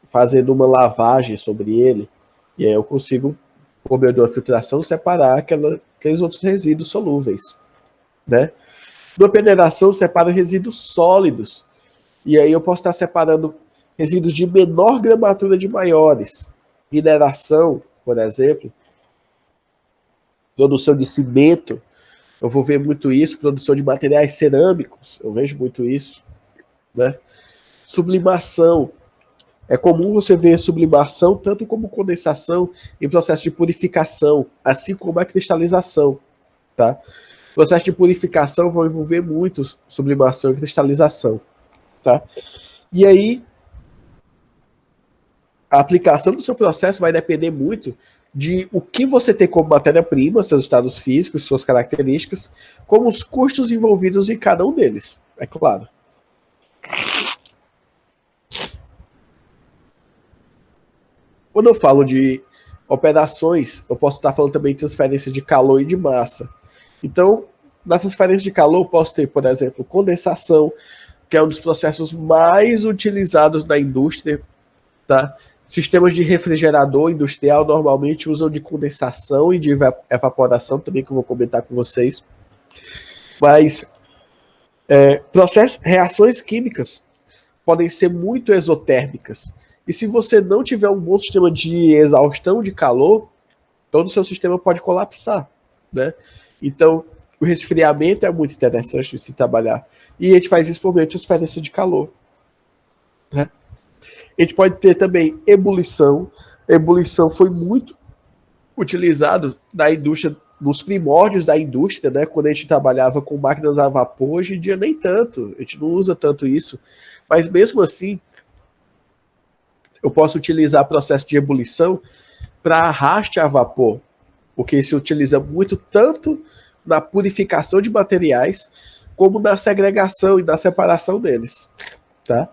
fazendo uma lavagem sobre ele, e aí eu consigo, por meio de uma filtração, separar aqueles outros resíduos solúveis. Né? Numa peneiração, separa resíduos sólidos, e aí eu posso estar separando resíduos de menor gramatura de maiores. Mineração, por exemplo, produção de cimento, eu vou ver muito isso, produção de materiais cerâmicos, eu vejo muito isso, né? Sublimação, é comum você ver sublimação tanto como condensação em processo de purificação, assim como a cristalização, tá? O processo de purificação vai envolver muito sublimação e cristalização, tá? E aí, a aplicação do seu processo vai depender muito de o que você tem como matéria-prima, seus estados físicos, suas características, como os custos envolvidos em cada um deles, é claro. Quando eu falo de operações, eu posso estar falando também de transferência de calor e de massa. Então, na transferência de calor, eu posso ter, por exemplo, condensação, que é um dos processos mais utilizados na indústria, tá? Sistemas de refrigerador industrial normalmente usam de condensação e de evaporação, também que eu vou comentar com vocês. Mas reações químicas podem ser muito exotérmicas. E se você não tiver um bom sistema de exaustão de calor, todo o seu sistema pode colapsar, né? Então, o resfriamento é muito interessante de se trabalhar. E a gente faz isso por meio de transferência de calor. Né? A gente pode ter também ebulição. A ebulição foi muito utilizado na indústria, nos primórdios da indústria, né? Quando a gente trabalhava com máquinas a vapor, hoje em dia nem tanto. A gente não usa tanto isso. Mas mesmo assim, eu posso utilizar processo de ebulição para arraste a vapor, porque se utiliza muito tanto na purificação de materiais, como na segregação e na separação deles, tá?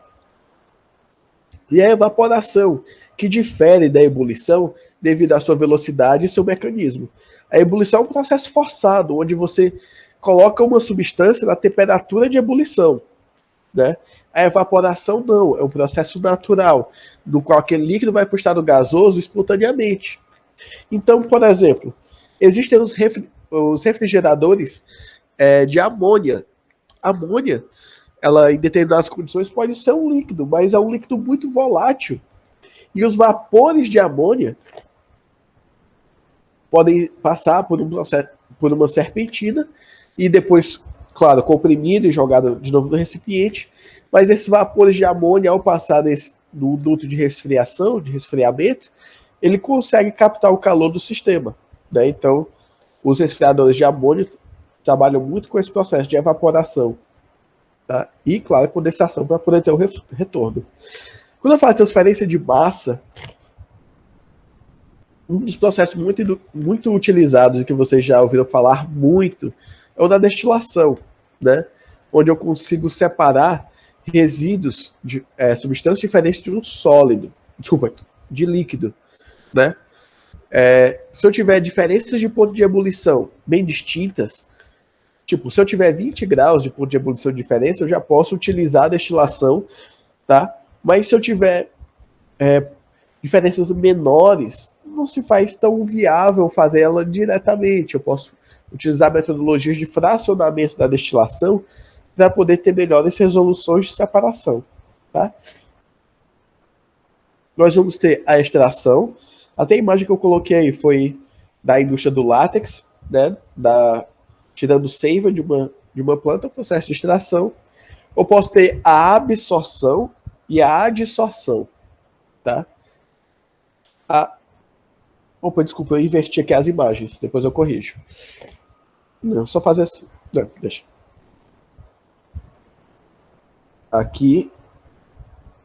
E a evaporação, que difere da ebulição devido à sua velocidade e seu mecanismo. A ebulição é um processo forçado, onde você coloca uma substância na temperatura de ebulição. Né? A evaporação não, é um processo natural, no qual aquele líquido vai para o estado gasoso espontaneamente. Então, por exemplo, existem os refrigeradores de amônia. Amônia, ela em determinadas condições pode ser um líquido, mas é um líquido muito volátil. E os vapores de amônia podem passar por uma serpentina e depois, claro, comprimido e jogado de novo no recipiente. Mas esses vapores de amônia, ao passar no duto de resfriamento, ele consegue captar o calor do sistema. Né? Então, os resfriadores de amônia trabalham muito com esse processo de evaporação. tá? E, claro, condensação para poder ter o retorno. Quando eu falo de transferência de massa, um dos processos muito utilizados e que vocês já ouviram falar muito é o da destilação, né? Onde eu consigo separar resíduos de substâncias diferentes de um sólido, desculpa, de líquido, né? Se eu tiver diferenças de ponto de ebulição bem distintas, tipo, se eu tiver 20 graus de ponto de ebulição de diferença, eu já posso utilizar a destilação, tá? Mas se eu tiver diferenças menores, não se faz tão viável fazer ela diretamente. Eu posso utilizar metodologias de fracionamento da destilação para poder ter melhores resoluções de separação. Tá? Nós vamos ter a extração. Até a imagem que eu coloquei aí foi da indústria do látex, né? Tirando seiva de uma planta, o processo de extração. Eu posso ter a absorção e a adsorção. Tá? Opa, desculpa, eu inverti aqui as imagens, depois eu corrijo. Não, só fazer assim. Não, deixa. Aqui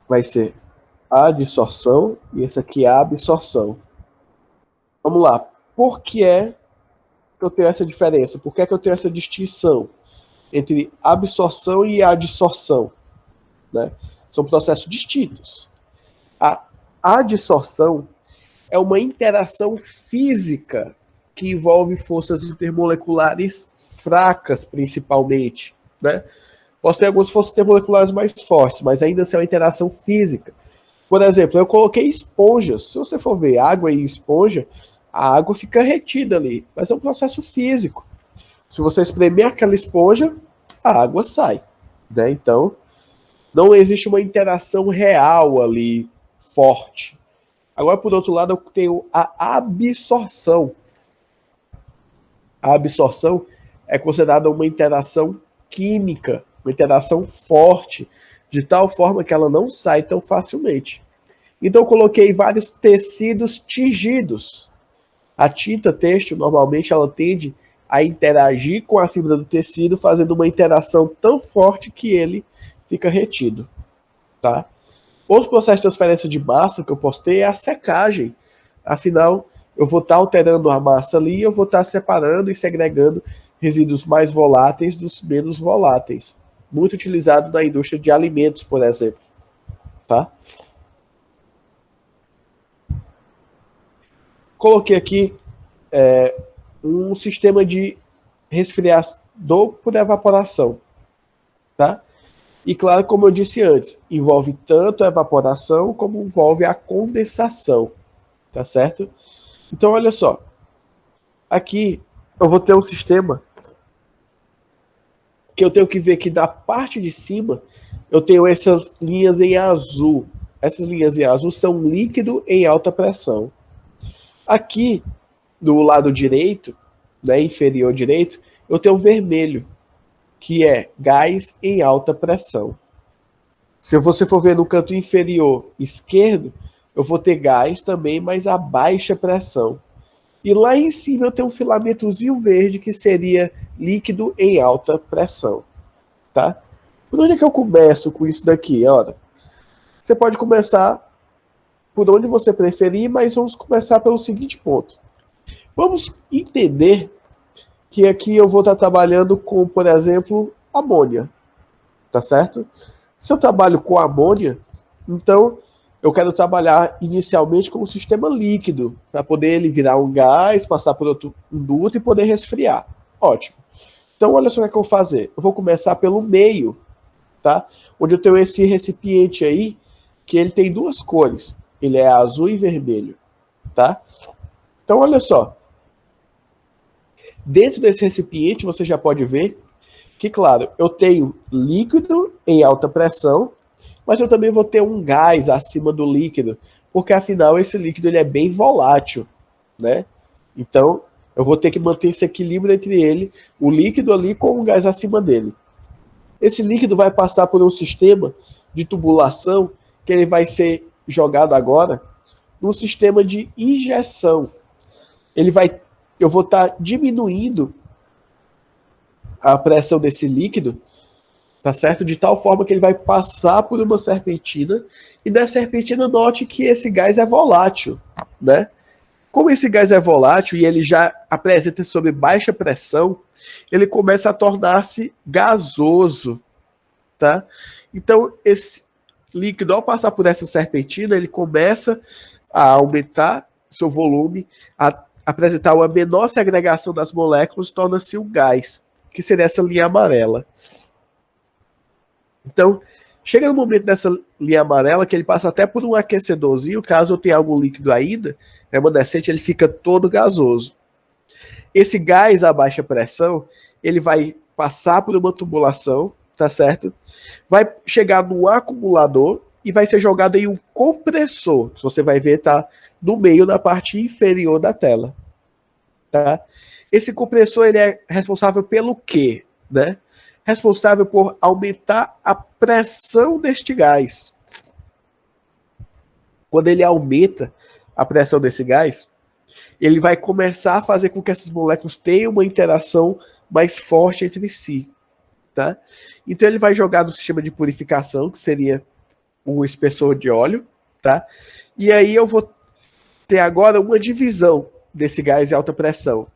vai ser a adsorção e esse aqui é a absorção. Vamos lá. Por que é que eu tenho essa diferença? Por que é que eu tenho essa distinção entre absorção e adsorção? Né? São processos distintos. A adsorção é uma interação física que envolve forças intermoleculares fracas, principalmente, né? Posso ter algumas forças intermoleculares mais fortes, mas ainda assim é uma interação física. Por exemplo, eu coloquei esponjas. Se você for ver água e esponja, a água fica retida ali, mas é um processo físico. Se você espremer aquela esponja, a água sai, né? Então, não existe uma interação real ali, forte. Agora, por outro lado, eu tenho a absorção. A absorção é considerada uma interação química, uma interação forte, de tal forma que ela não sai tão facilmente. Então, eu coloquei vários tecidos tingidos. A tinta têxtil, normalmente, ela tende a interagir com a fibra do tecido, fazendo uma interação tão forte que ele fica retido. Tá? Outro processo de transferência de massa que eu postei é a secagem. Afinal, eu vou estar alterando a massa ali e eu vou estar separando e segregando resíduos mais voláteis dos menos voláteis. Muito utilizado na indústria de alimentos, por exemplo. Tá? Coloquei aqui um sistema de resfriador por evaporação. Tá? E claro, como eu disse antes, envolve tanto a evaporação como envolve a condensação, tá certo? Então, olha só. Aqui eu vou ter um sistema que eu tenho que ver que da parte de cima eu tenho essas linhas em azul. Essas linhas em azul são líquido em alta pressão. Aqui, do lado direito, né, inferior direito, eu tenho vermelho, que é gás em alta pressão. Se você for ver no canto inferior esquerdo, eu vou ter gás também, mas a baixa pressão. E lá em cima eu tenho um filamentozinho verde, que seria líquido em alta pressão. Tá? Por onde é que eu começo com isso daqui? Olha, você pode começar por onde você preferir, mas vamos começar pelo seguinte ponto. Vamos entender que aqui eu vou estar trabalhando com, por exemplo, amônia, tá certo? Se eu trabalho com amônia, então eu quero trabalhar inicialmente com um sistema líquido, para poder ele virar um gás, passar por outro duto e poder resfriar. Ótimo. Então olha só o que eu vou fazer. Eu vou começar pelo meio, tá? Onde eu tenho esse recipiente aí, que ele tem duas cores. Ele é azul e vermelho, tá? Então olha só. Dentro desse recipiente, você já pode ver que, claro, eu tenho líquido em alta pressão, mas eu também vou ter um gás acima do líquido, porque afinal esse líquido ele é bem volátil, né? Então, eu vou ter que manter esse equilíbrio entre ele, o líquido ali com o gás acima dele. Esse líquido vai passar por um sistema de tubulação que ele vai ser jogado agora num sistema de injeção. Eu vou estar diminuindo a pressão desse líquido tá certo? De tal forma que ele vai passar por uma serpentina, e na serpentina note que esse gás é volátil, né? Como esse gás é volátil e ele já apresenta sob baixa pressão, ele começa a tornar-se gasoso, tá? Então, esse líquido, ao passar por essa serpentina, ele começa a aumentar seu volume, a apresentar uma menor segregação das moléculas, torna-se um gás, que seria essa linha amarela. Então, chega no momento dessa linha amarela que ele passa até por um aquecedorzinho, caso eu tenha algum líquido ainda, remanescente, ele fica todo gasoso. Esse gás a baixa pressão, ele vai passar por uma tubulação, tá certo? Vai chegar no acumulador e vai ser jogado em um compressor. Você vai ver, tá no meio, na parte inferior da tela, tá? Esse compressor, ele é responsável pelo quê, né? Responsável por aumentar a pressão deste gás. Quando ele aumenta a pressão desse gás, ele vai começar a fazer com que essas moléculas tenham uma interação mais forte entre si, tá? Então ele vai jogar no sistema de purificação, que seria o espessor de óleo, tá? E aí eu vou ter agora uma divisão desse gás em alta pressão.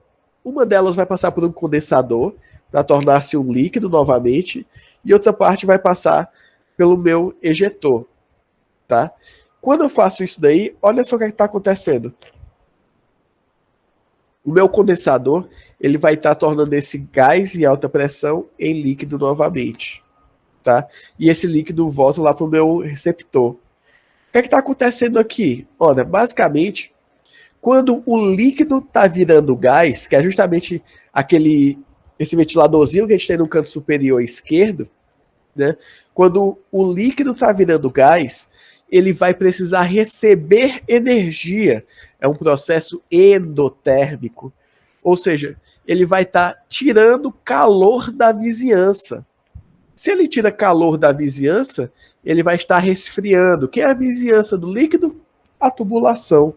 Uma delas vai passar por um condensador para tornar-se um líquido novamente, e outra parte vai passar pelo meu ejetor, tá? Quando eu faço isso daí, olha só o que está acontecendo. O meu condensador, ele vai estar tornando esse gás em alta pressão em líquido novamente, tá? E esse líquido volta lá para o meu receptor. O que está acontecendo aqui? Olha, basicamente, quando o líquido está virando gás, que é justamente esse ventiladorzinho que a gente tem no canto superior esquerdo, né? Quando o líquido está virando gás, ele vai precisar receber energia. É um processo endotérmico. Ou seja, ele vai estar tirando calor da vizinhança. Se ele tira calor da vizinhança, ele vai estar resfriando. Quem é a vizinhança do líquido? A tubulação.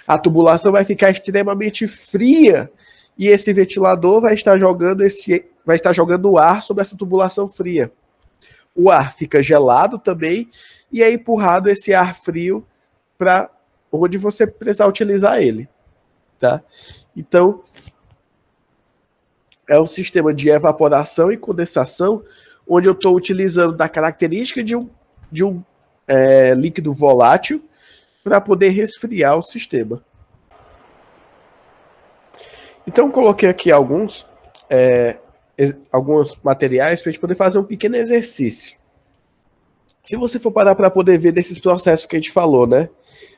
A tubulação vai ficar extremamente fria e esse ventilador vai estar jogando ar sobre essa tubulação fria. O ar fica gelado também e é empurrado esse ar frio para onde você precisar utilizar ele, tá? Então, é um sistema de evaporação e condensação onde eu estou utilizando da característica de um líquido volátil para poder resfriar o sistema. Então, coloquei aqui alguns materiais para a gente poder fazer um pequeno exercício. Se você for parar para poder ver desses processos que a gente falou, né?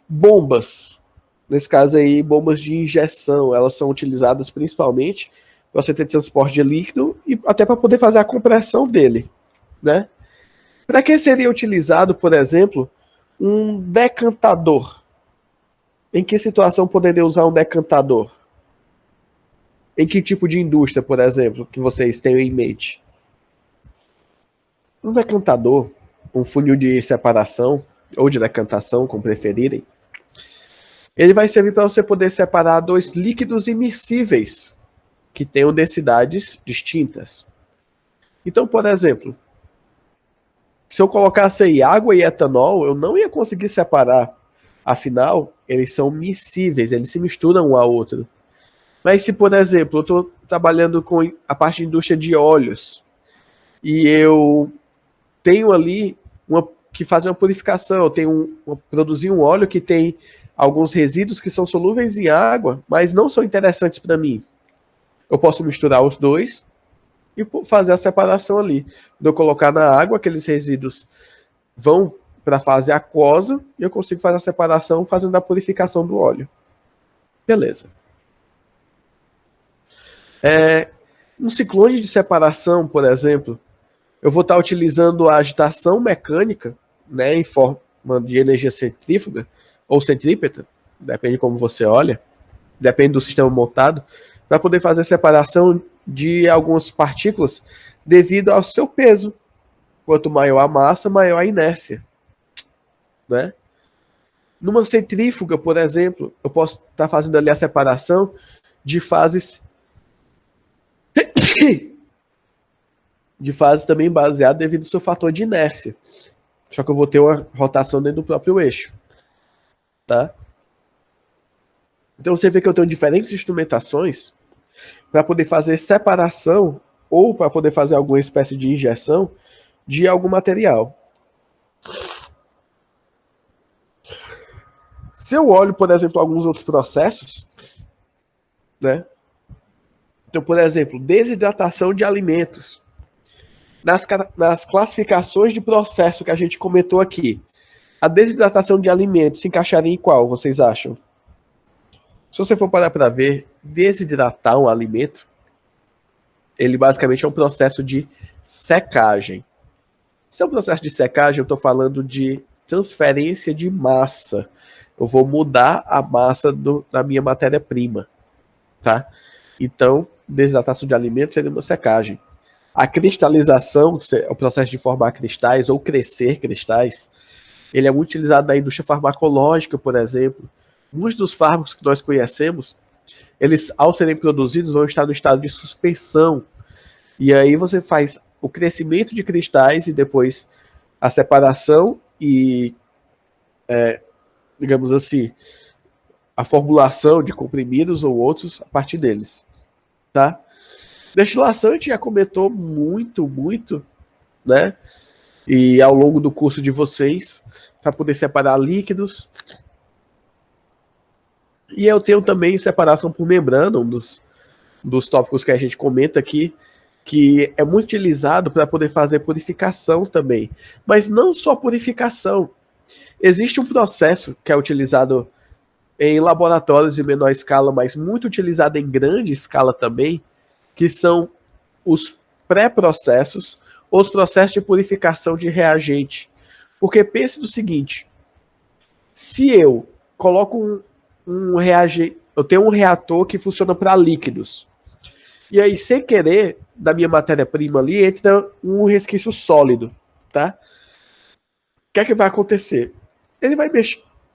Bombas, nesse caso aí, bombas de injeção, elas são utilizadas principalmente para você ter transporte de líquido e até para poder fazer a compressão dele, né? Para que seria utilizado, por exemplo, um decantador? Em que situação poderia usar um decantador? Em que tipo de indústria, por exemplo, que vocês tenham em mente? Um decantador, um funil de separação, ou de decantação, como preferirem, ele vai servir para você poder separar dois líquidos imiscíveis que tenham densidades distintas. Então, por exemplo, se eu colocasse aí água e etanol, eu não ia conseguir separar. Afinal, eles são miscíveis, eles se misturam um ao outro. Mas se, por exemplo, eu estou trabalhando com a parte de indústria de óleos e eu tenho ali que fazer uma purificação, eu tenho produzir um óleo que tem alguns resíduos que são solúveis em água, mas não são interessantes para mim. Eu posso misturar os dois e fazer a separação ali. Quando eu colocar na água, aqueles resíduos vão para a fase aquosa e eu consigo fazer a separação fazendo a purificação do óleo. Beleza. Um ciclone de separação, por exemplo, eu vou estar utilizando a agitação mecânica, né, em forma de energia centrífuga ou centrípeta, depende de como você olha, depende do sistema montado, para poder fazer separação de algumas partículas devido ao seu peso. Quanto maior a massa, maior a inércia, né? Numa centrífuga, por exemplo, eu posso estar fazendo ali a separação de fases de fase também baseado devido ao seu fator de inércia. Só que eu vou ter uma rotação dentro do próprio eixo. Tá? Então você vê que eu tenho diferentes instrumentações para poder fazer separação ou para poder fazer alguma espécie de injeção de algum material. Se eu olho, por exemplo, alguns outros processos, né? Então, por exemplo, desidratação de alimentos. Nas classificações de processo que a gente comentou aqui, a desidratação de alimentos se encaixaria em qual, vocês acham? Se você for parar para ver, desidratar um alimento, ele basicamente é um processo de secagem. Se é um processo de secagem, eu estou falando de transferência de massa. Eu vou mudar a massa da minha matéria-prima, tá? Então, desidratação de alimentos seria uma secagem. A cristalização, o processo de formar cristais ou crescer cristais, ele é muito utilizado na indústria farmacológica, por exemplo. Muitos dos fármacos que nós conhecemos, eles, ao serem produzidos, vão estar no estado de suspensão. E aí você faz o crescimento de cristais e depois a separação e, digamos assim, a formulação de comprimidos ou outros a partir deles. Tá? Destilação a gente já comentou muito, né? E ao longo do curso de vocês, para poder separar líquidos. E eu tenho também separação por membrana, um dos tópicos que a gente comenta aqui, que é muito utilizado para poder fazer purificação também. Mas não só purificação. Existe um processo que é utilizado em laboratórios de menor escala, mas muito utilizado em grande escala também, que são os pré-processos, ou os processos de purificação de reagente. Porque pense no seguinte, se eu coloco um reagente, eu tenho um reator que funciona para líquidos, e aí, sem querer, da minha matéria-prima ali, entra um resquício sólido, tá? O que é que vai acontecer? Ele vai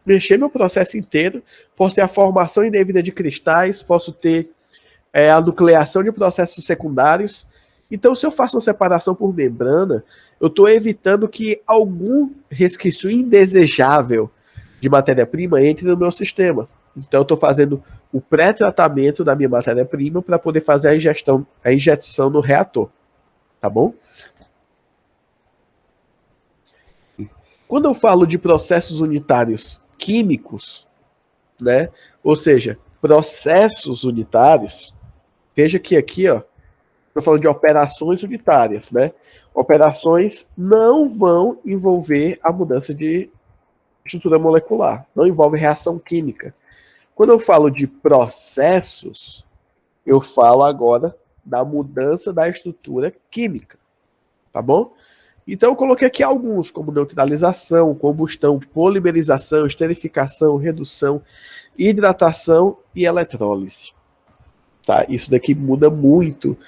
mexer meu processo inteiro, posso ter a formação indevida de cristais, posso ter a nucleação de processos secundários. Então, se eu faço uma separação por membrana, eu estou evitando que algum resquício indesejável de matéria-prima entre no meu sistema. Então, eu estou fazendo o pré-tratamento da minha matéria-prima para poder fazer a injeção no reator. Tá bom? Quando eu falo de processos unitários químicos, né? Ou seja, processos unitários, veja que aqui, ó, estou falando de operações unitárias, né? Operações não vão envolver a mudança de estrutura molecular, não envolve reação química. Quando eu falo de processos, eu falo agora da mudança da estrutura química, tá bom? Então eu coloquei aqui alguns, como neutralização, combustão, polimerização, esterificação, redução, hidratação e eletrólise. Tá? Isso daqui muda muito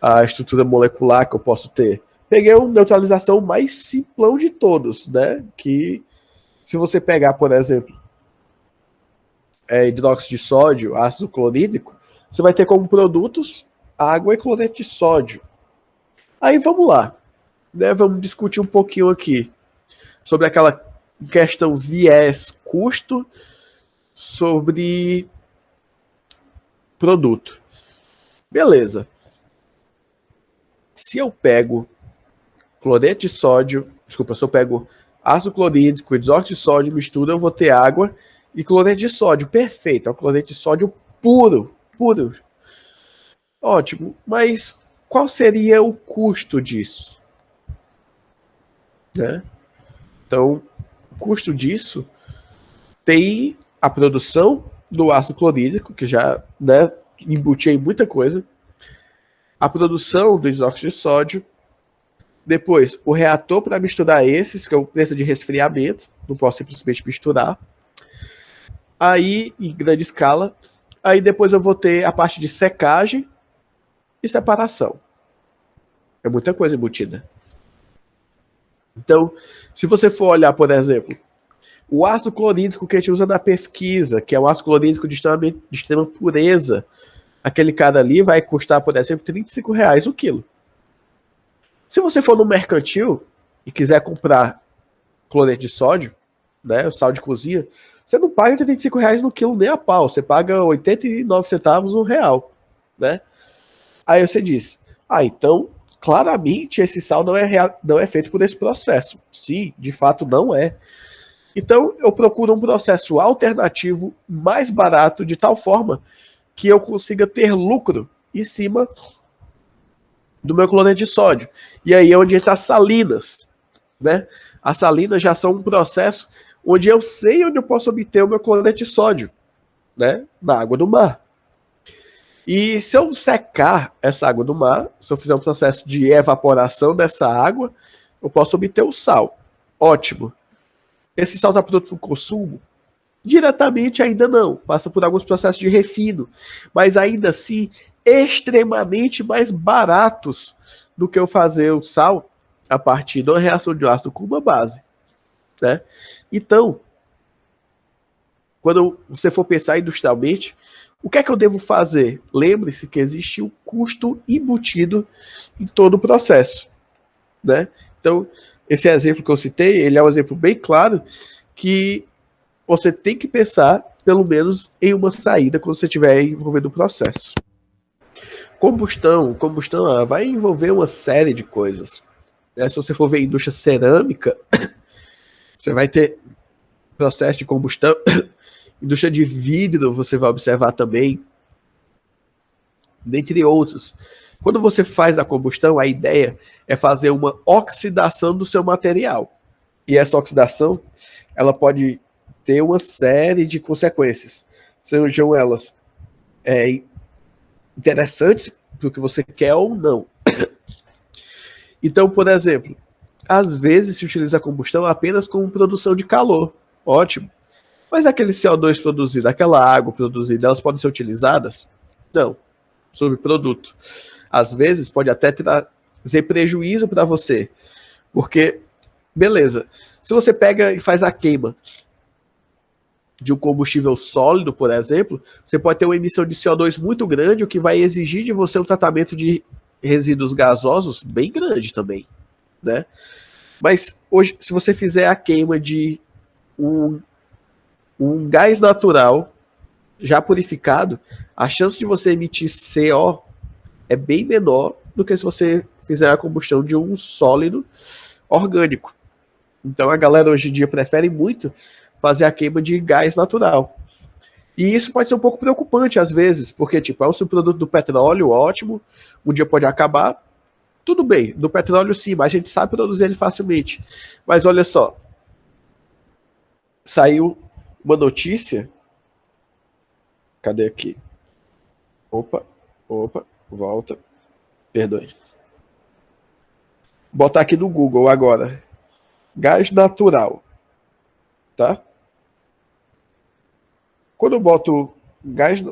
a estrutura molecular que eu posso ter. Peguei uma neutralização mais simplão de todos, né? Que se você pegar, por exemplo, hidróxido de sódio, ácido clorídrico, você vai ter como produtos água e cloreto de sódio. Aí vamos lá, né? Vamos discutir um pouquinho aqui sobre aquela questão viés custo sobre produto. Beleza. Se eu pego cloreto de sódio, desculpa, se eu pego ácido clorídrico, hidróxido de sódio, mistura, eu vou ter água e cloreto de sódio. Perfeito, é um cloreto de sódio puro. Ótimo, mas qual seria o custo disso? Né? Então, o custo disso tem a produção do ácido clorídrico, que já, né, embutia em muita coisa, a produção do hidróxido de sódio, depois o reator para misturar esses, que é o preço de resfriamento, não posso simplesmente misturar. Aí, em grande escala, aí depois eu vou ter a parte de secagem e separação. É muita coisa embutida. Então, se você for olhar, por exemplo, o ácido clorídrico que a gente usa na pesquisa, que é o ácido clorídrico de extrema pureza, aquele cara ali vai custar, por exemplo, R$35 o quilo. Se você for no mercantil e quiser comprar cloreto de sódio, né, o sal de cozinha, você não paga R$ 85 no quilo nem a pau, você paga 89 centavos um real, né? Aí você diz, então, claramente esse sal não é feito por esse processo. Sim, de fato não é. Então, eu procuro um processo alternativo mais barato, de tal forma que eu consiga ter lucro em cima do meu cloreto de sódio. E aí é onde entra as salinas, né? As salinas já são um processo onde eu sei onde eu posso obter o meu cloreto de sódio, né? Na água do mar. E se eu secar essa água do mar, se eu fizer um processo de evaporação dessa água, eu posso obter o sal. Ótimo. Esse sal está pronto para o consumo? Diretamente ainda não. Passa por alguns processos de refino. Mas ainda assim, extremamente mais baratos do que eu fazer o sal a partir da reação de ácido com uma base, né? Então, quando você for pensar industrialmente, o que é que eu devo fazer? Lembre-se que existe um custo embutido em todo o processo, né? Então, esse exemplo que eu citei, ele é um exemplo bem claro que você tem que pensar, pelo menos, em uma saída quando você estiver envolvendo o processo. Combustão vai envolver uma série de coisas. Se você for ver indústria cerâmica, você vai ter processo de combustão. Indústria de vidro, você vai observar também, dentre outros. Quando você faz a combustão, a ideia é fazer uma oxidação do seu material. E essa oxidação, ela pode ter uma série de consequências. Sejam elas interessantes para o que você quer ou não. Então, por exemplo, às vezes se utiliza a combustão apenas como produção de calor. Ótimo. Mas aquele CO2 produzido, aquela água produzida, elas podem ser utilizadas? Não. Subproduto. Às vezes pode até trazer prejuízo para você. Porque, beleza, se você pega e faz a queima de um combustível sólido, por exemplo, você pode ter uma emissão de CO2 muito grande, o que vai exigir de você um tratamento de resíduos gasosos bem grande também, né? Mas hoje, se você fizer a queima de um gás natural já purificado, a chance de você emitir CO é bem menor do que se você fizer a combustão de um sólido orgânico. Então a galera hoje em dia prefere muito fazer a queima de gás natural. E isso pode ser um pouco preocupante às vezes, porque tipo, é um subproduto do petróleo, ótimo, um dia pode acabar, tudo bem, do petróleo sim, mas a gente sabe produzir ele facilmente. Mas olha só, saiu uma notícia, cadê aqui? Opa, volta, perdoe. Botar aqui no Google agora, gás natural, tá? Quando eu boto gás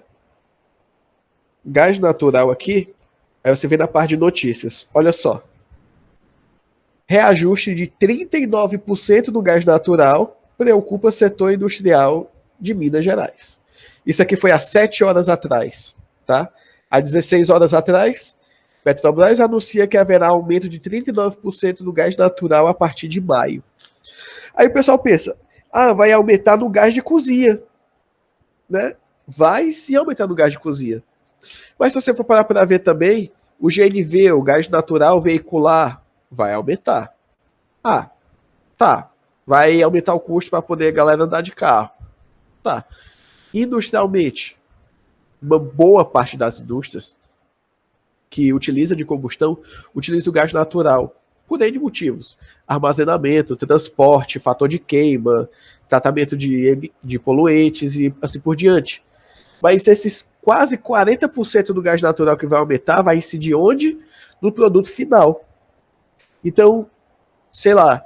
natural aqui, aí você vê na parte de notícias. Olha só. Reajuste de 39% no gás natural preocupa setor industrial de Minas Gerais. Isso aqui foi há 7 horas atrás, tá? Há 16 horas atrás, Petrobras anuncia que haverá aumento de 39% no gás natural a partir de maio. Aí o pessoal pensa, vai aumentar no gás de cozinha, né? Vai sim aumentar no gás de cozinha. Mas se você for parar para ver também, o GNV, o gás natural veicular, vai aumentar. Tá. Vai aumentar o custo para poder a galera andar de carro. Tá. Industrialmente, uma boa parte das indústrias que utiliza de combustão, utiliza o gás natural. Por N motivos. Armazenamento, transporte, fator de queima, tratamento de poluentes e assim por diante. Mas esses quase 40% do gás natural que vai aumentar vai incidir onde? No produto final. Então, sei lá,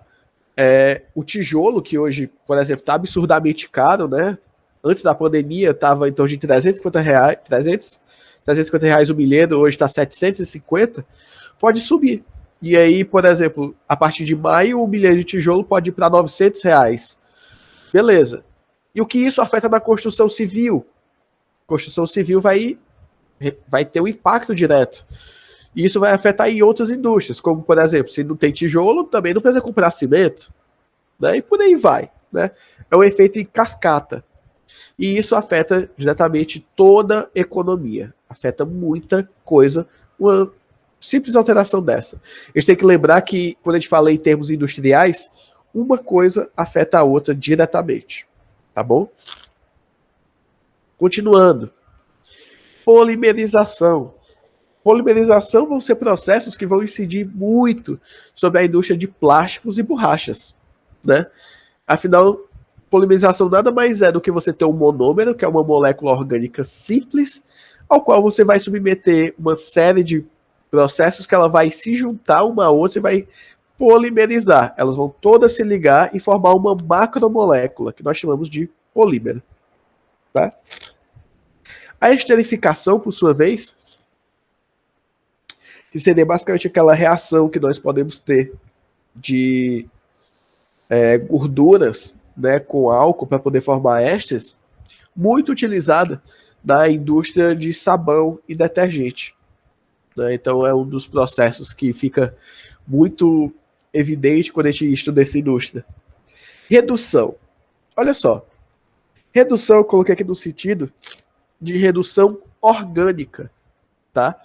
o tijolo, que hoje, por exemplo, está absurdamente caro, né? Antes da pandemia estava em torno de R$350 o milheiro, hoje está 750, pode subir. E aí, por exemplo, a partir de maio, o milheiro de tijolo pode ir para R$900. Beleza. E o que isso afeta na construção civil? Construção civil vai ter um impacto direto. E isso vai afetar em outras indústrias, como, por exemplo, se não tem tijolo, também não precisa comprar cimento, né? E por aí vai, né? É um efeito em cascata. E isso afeta diretamente toda a economia. Afeta muita coisa, uma simples alteração dessa. A gente tem que lembrar que, quando a gente fala em termos industriais, uma coisa afeta a outra diretamente. Tá bom? Continuando. Polimerização. Polimerização vão ser processos que vão incidir muito sobre a indústria de plásticos e borrachas, né? Afinal, polimerização nada mais é do que você ter um monômero, que é uma molécula orgânica simples, ao qual você vai submeter uma série de processos que ela vai se juntar uma a outra e vai polimerizar. Elas vão todas se ligar e formar uma macromolécula, que nós chamamos de polímero. Tá? A esterificação, por sua vez, que seria basicamente aquela reação que nós podemos ter de gorduras, né, com álcool para poder formar ésteres, muito utilizada na indústria de sabão e detergente. Né? Então é um dos processos que fica muito evidente quando a gente estuda essa indústria. Redução. Olha só. Redução eu coloquei aqui no sentido de redução orgânica. Tá?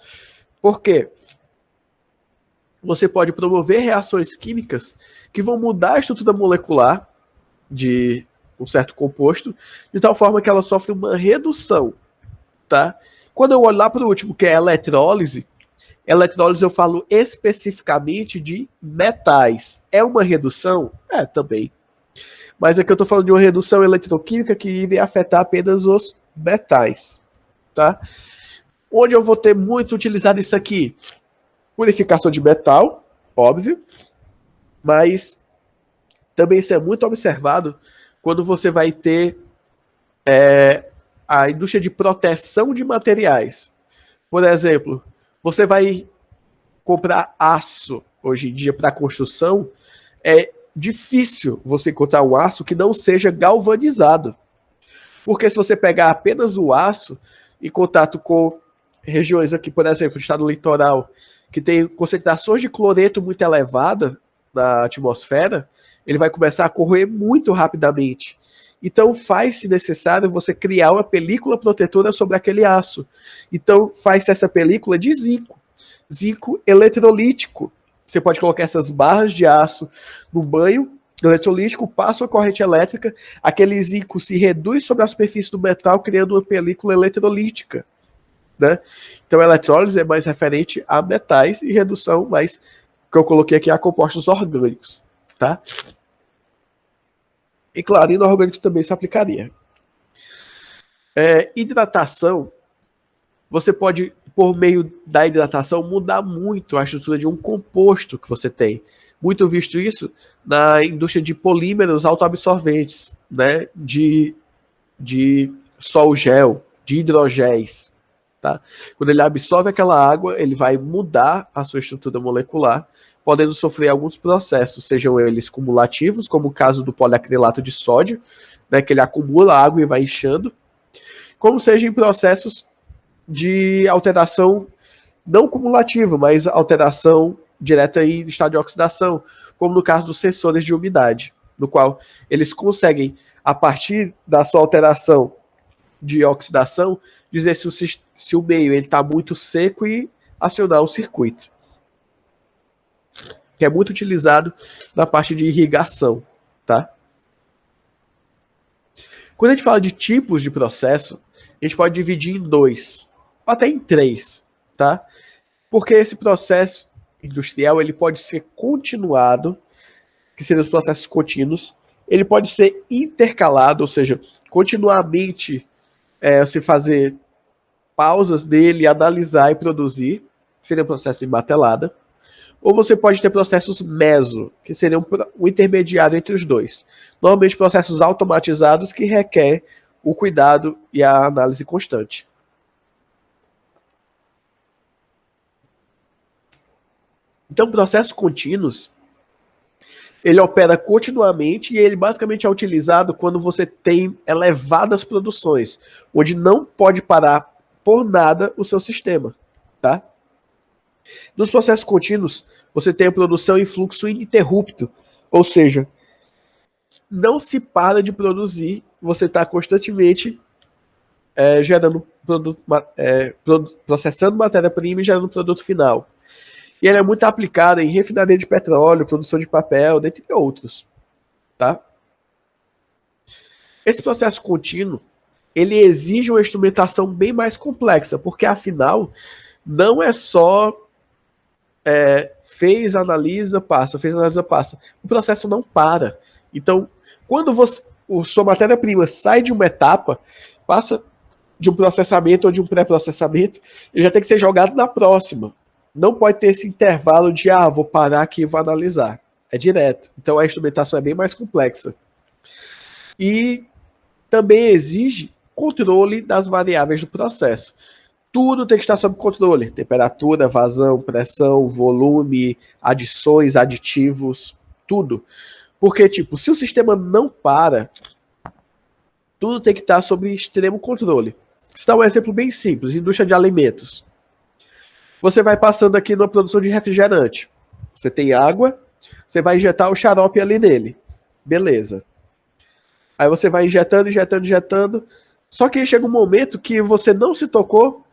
Por quê? Você pode promover reações químicas que vão mudar a estrutura molecular de um certo composto, de tal forma que ela sofre uma redução, tá? Quando eu olho lá para o último, que é a eletrólise eu falo especificamente de metais. É uma redução? É, também. Mas aqui eu estou falando de uma redução eletroquímica que iria afetar apenas os metais, tá? Onde eu vou ter muito utilizado isso aqui? Purificação de metal, óbvio, mas também isso é muito observado quando você vai ter a indústria de proteção de materiais. Por exemplo, você vai comprar aço hoje em dia para construção, é difícil você encontrar um aço que não seja galvanizado. Porque se você pegar apenas o aço em contato com regiões aqui, por exemplo, está no litoral, que tem concentrações de cloreto muito elevada na atmosfera, ele vai começar a corroer muito rapidamente. Então faz-se necessário você criar uma película protetora sobre aquele aço. Então faz-se essa película de zinco. Zinco eletrolítico. Você pode colocar essas barras de aço no banho eletrolítico, passa a corrente elétrica, aquele zinco se reduz sobre a superfície do metal, criando uma película eletrolítica. Né? Então a eletrólise é mais referente a metais e redução mais, que eu coloquei aqui, a compostos orgânicos. Tá? E claro, inorgânicos também se aplicaria. Hidratação, você pode, por meio da hidratação, mudar muito a estrutura de um composto que você tem. Muito visto isso na indústria de polímeros autoabsorventes, né? de sol gel, de hidrogéis. Tá? Quando ele absorve aquela água, ele vai mudar a sua estrutura molecular, podendo sofrer alguns processos, sejam eles cumulativos, como o caso do poliacrilato de sódio, né, que ele acumula água e vai inchando, como sejam em processos de alteração não cumulativa, mas alteração direta em estado de oxidação, como no caso dos sensores de umidade, no qual eles conseguem, a partir da sua alteração de oxidação, dizer se o meio está muito seco e acionar o circuito. Que é muito utilizado na parte de irrigação. Tá? Quando a gente fala de tipos de processo, a gente pode dividir em 2, até em 3. Tá? Porque esse processo industrial ele pode ser continuado, que seriam os processos contínuos, ele pode ser intercalado, ou seja, continuamente se fazer pausas dele, analisar e produzir, que seria um processo em batelada. Ou você pode ter processos meso, que seriam um intermediário entre os dois. Normalmente processos automatizados que requerem o cuidado e a análise constante. Então, processos contínuos, ele opera continuamente e ele basicamente é utilizado quando você tem elevadas produções, onde não pode parar por nada o seu sistema, tá? Nos processos contínuos, você tem a produção em fluxo ininterrupto, ou seja, não se para de produzir, você está constantemente gerando produto, processando matéria-prima e gerando produto final. E ela é muito aplicada em refinaria de petróleo, produção de papel, dentre outros. Tá? Esse processo contínuo, ele exige uma instrumentação bem mais complexa, porque afinal, não é só fez, analisa, passa, fez, analisa, passa. O processo não para. Então, quando sua matéria-prima sai de uma etapa, passa de um processamento ou de um pré-processamento, ele já tem que ser jogado na próxima. Não pode ter esse intervalo de, vou parar aqui e vou analisar. É direto. Então, a instrumentação é bem mais complexa. E também exige controle das variáveis do processo. Tudo tem que estar sob controle. Temperatura, vazão, pressão, volume, adições, aditivos, tudo. Porque, se o sistema não para, tudo tem que estar sob extremo controle. Vou dar um exemplo bem simples, indústria de alimentos. Você vai passando aqui numa produção de refrigerante. Você tem água, você vai injetar o xarope ali nele. Beleza. Aí você vai injetando, injetando, injetando. Só que chega um momento que você não se tocou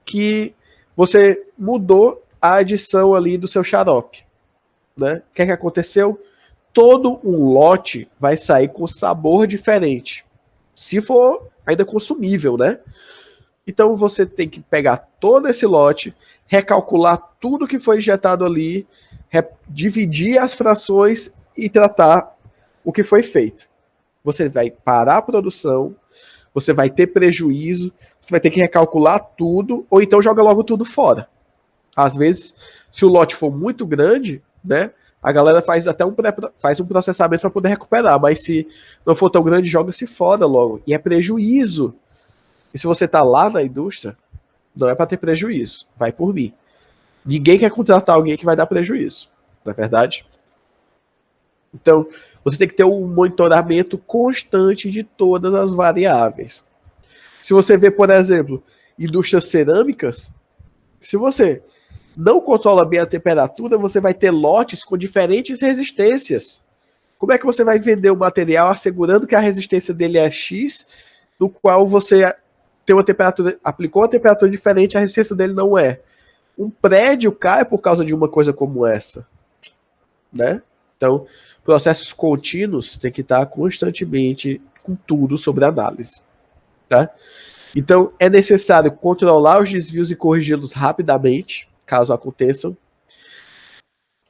que você mudou a adição ali do seu xarope. Né? O que é que aconteceu? Todo um lote vai sair com sabor diferente. Se for ainda consumível, né? Então você tem que pegar todo esse lote, recalcular tudo que foi injetado ali, dividir as frações e tratar o que foi feito. Você vai parar a produção, você vai ter prejuízo, você vai ter que recalcular tudo, ou então joga logo tudo fora. Às vezes, se o lote for muito grande, né, a galera faz até faz um processamento para poder recuperar, mas se não for tão grande, joga-se fora logo. E é prejuízo. E se você está lá na indústria, não é para ter prejuízo. Vai por mim. Ninguém quer contratar alguém que vai dar prejuízo. Não é verdade? Então, você tem que ter um monitoramento constante de todas as variáveis. Se você vê, por exemplo, indústrias cerâmicas, se você não controla bem a temperatura, você vai ter lotes com diferentes resistências. Como é que você vai vender o material assegurando que a resistência dele é X, no qual você tem uma temperatura, aplicou uma temperatura diferente, a resistência dele não é? Um prédio cai por causa de uma coisa como essa, né? Então, processos contínuos tem que estar constantemente com tudo sobre análise, tá? Então, é necessário controlar os desvios e corrigi-los rapidamente, caso aconteçam.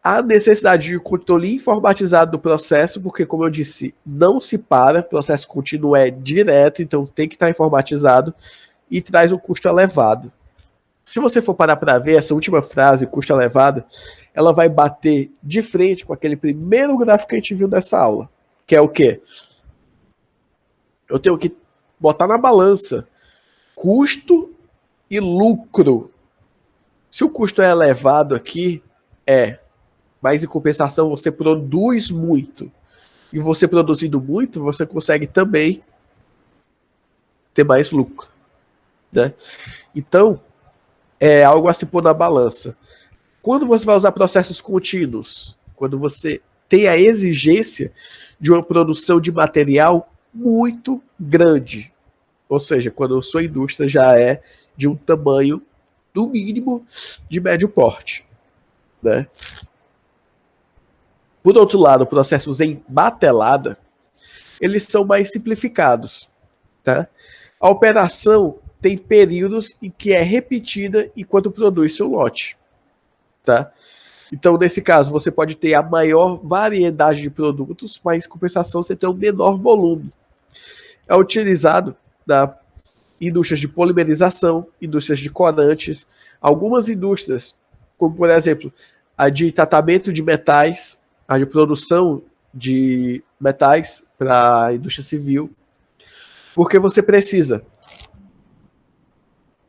A necessidade de controle informatizado do processo, porque, como eu disse, não se para, processo contínuo é direto, então tem que estar informatizado e traz um custo elevado. Se você for parar para ver essa última frase, custo elevado, ela vai bater de frente com aquele primeiro gráfico que a gente viu dessa aula, que é o quê? Eu tenho que botar na balança custo e lucro. Se o custo é elevado aqui, mas em compensação você produz muito. E você produzindo muito, você consegue também ter mais lucro. Né? Então, é algo a se pôr na balança. Quando você vai usar processos contínuos? Quando você tem a exigência de uma produção de material muito grande. Ou seja, quando a sua indústria já é de um tamanho, no mínimo, de médio porte. Né? Por outro lado, processos em batelada, eles são mais simplificados. Tá? A operação tem períodos em que é repetida enquanto produz seu lote. Tá? Então, nesse caso, você pode ter a maior variedade de produtos, mas em compensação você tem um menor volume. É utilizado na indústrias de polimerização, indústrias de corantes, algumas indústrias, como por exemplo, a de tratamento de metais, a de produção de metais para a indústria civil, porque você precisa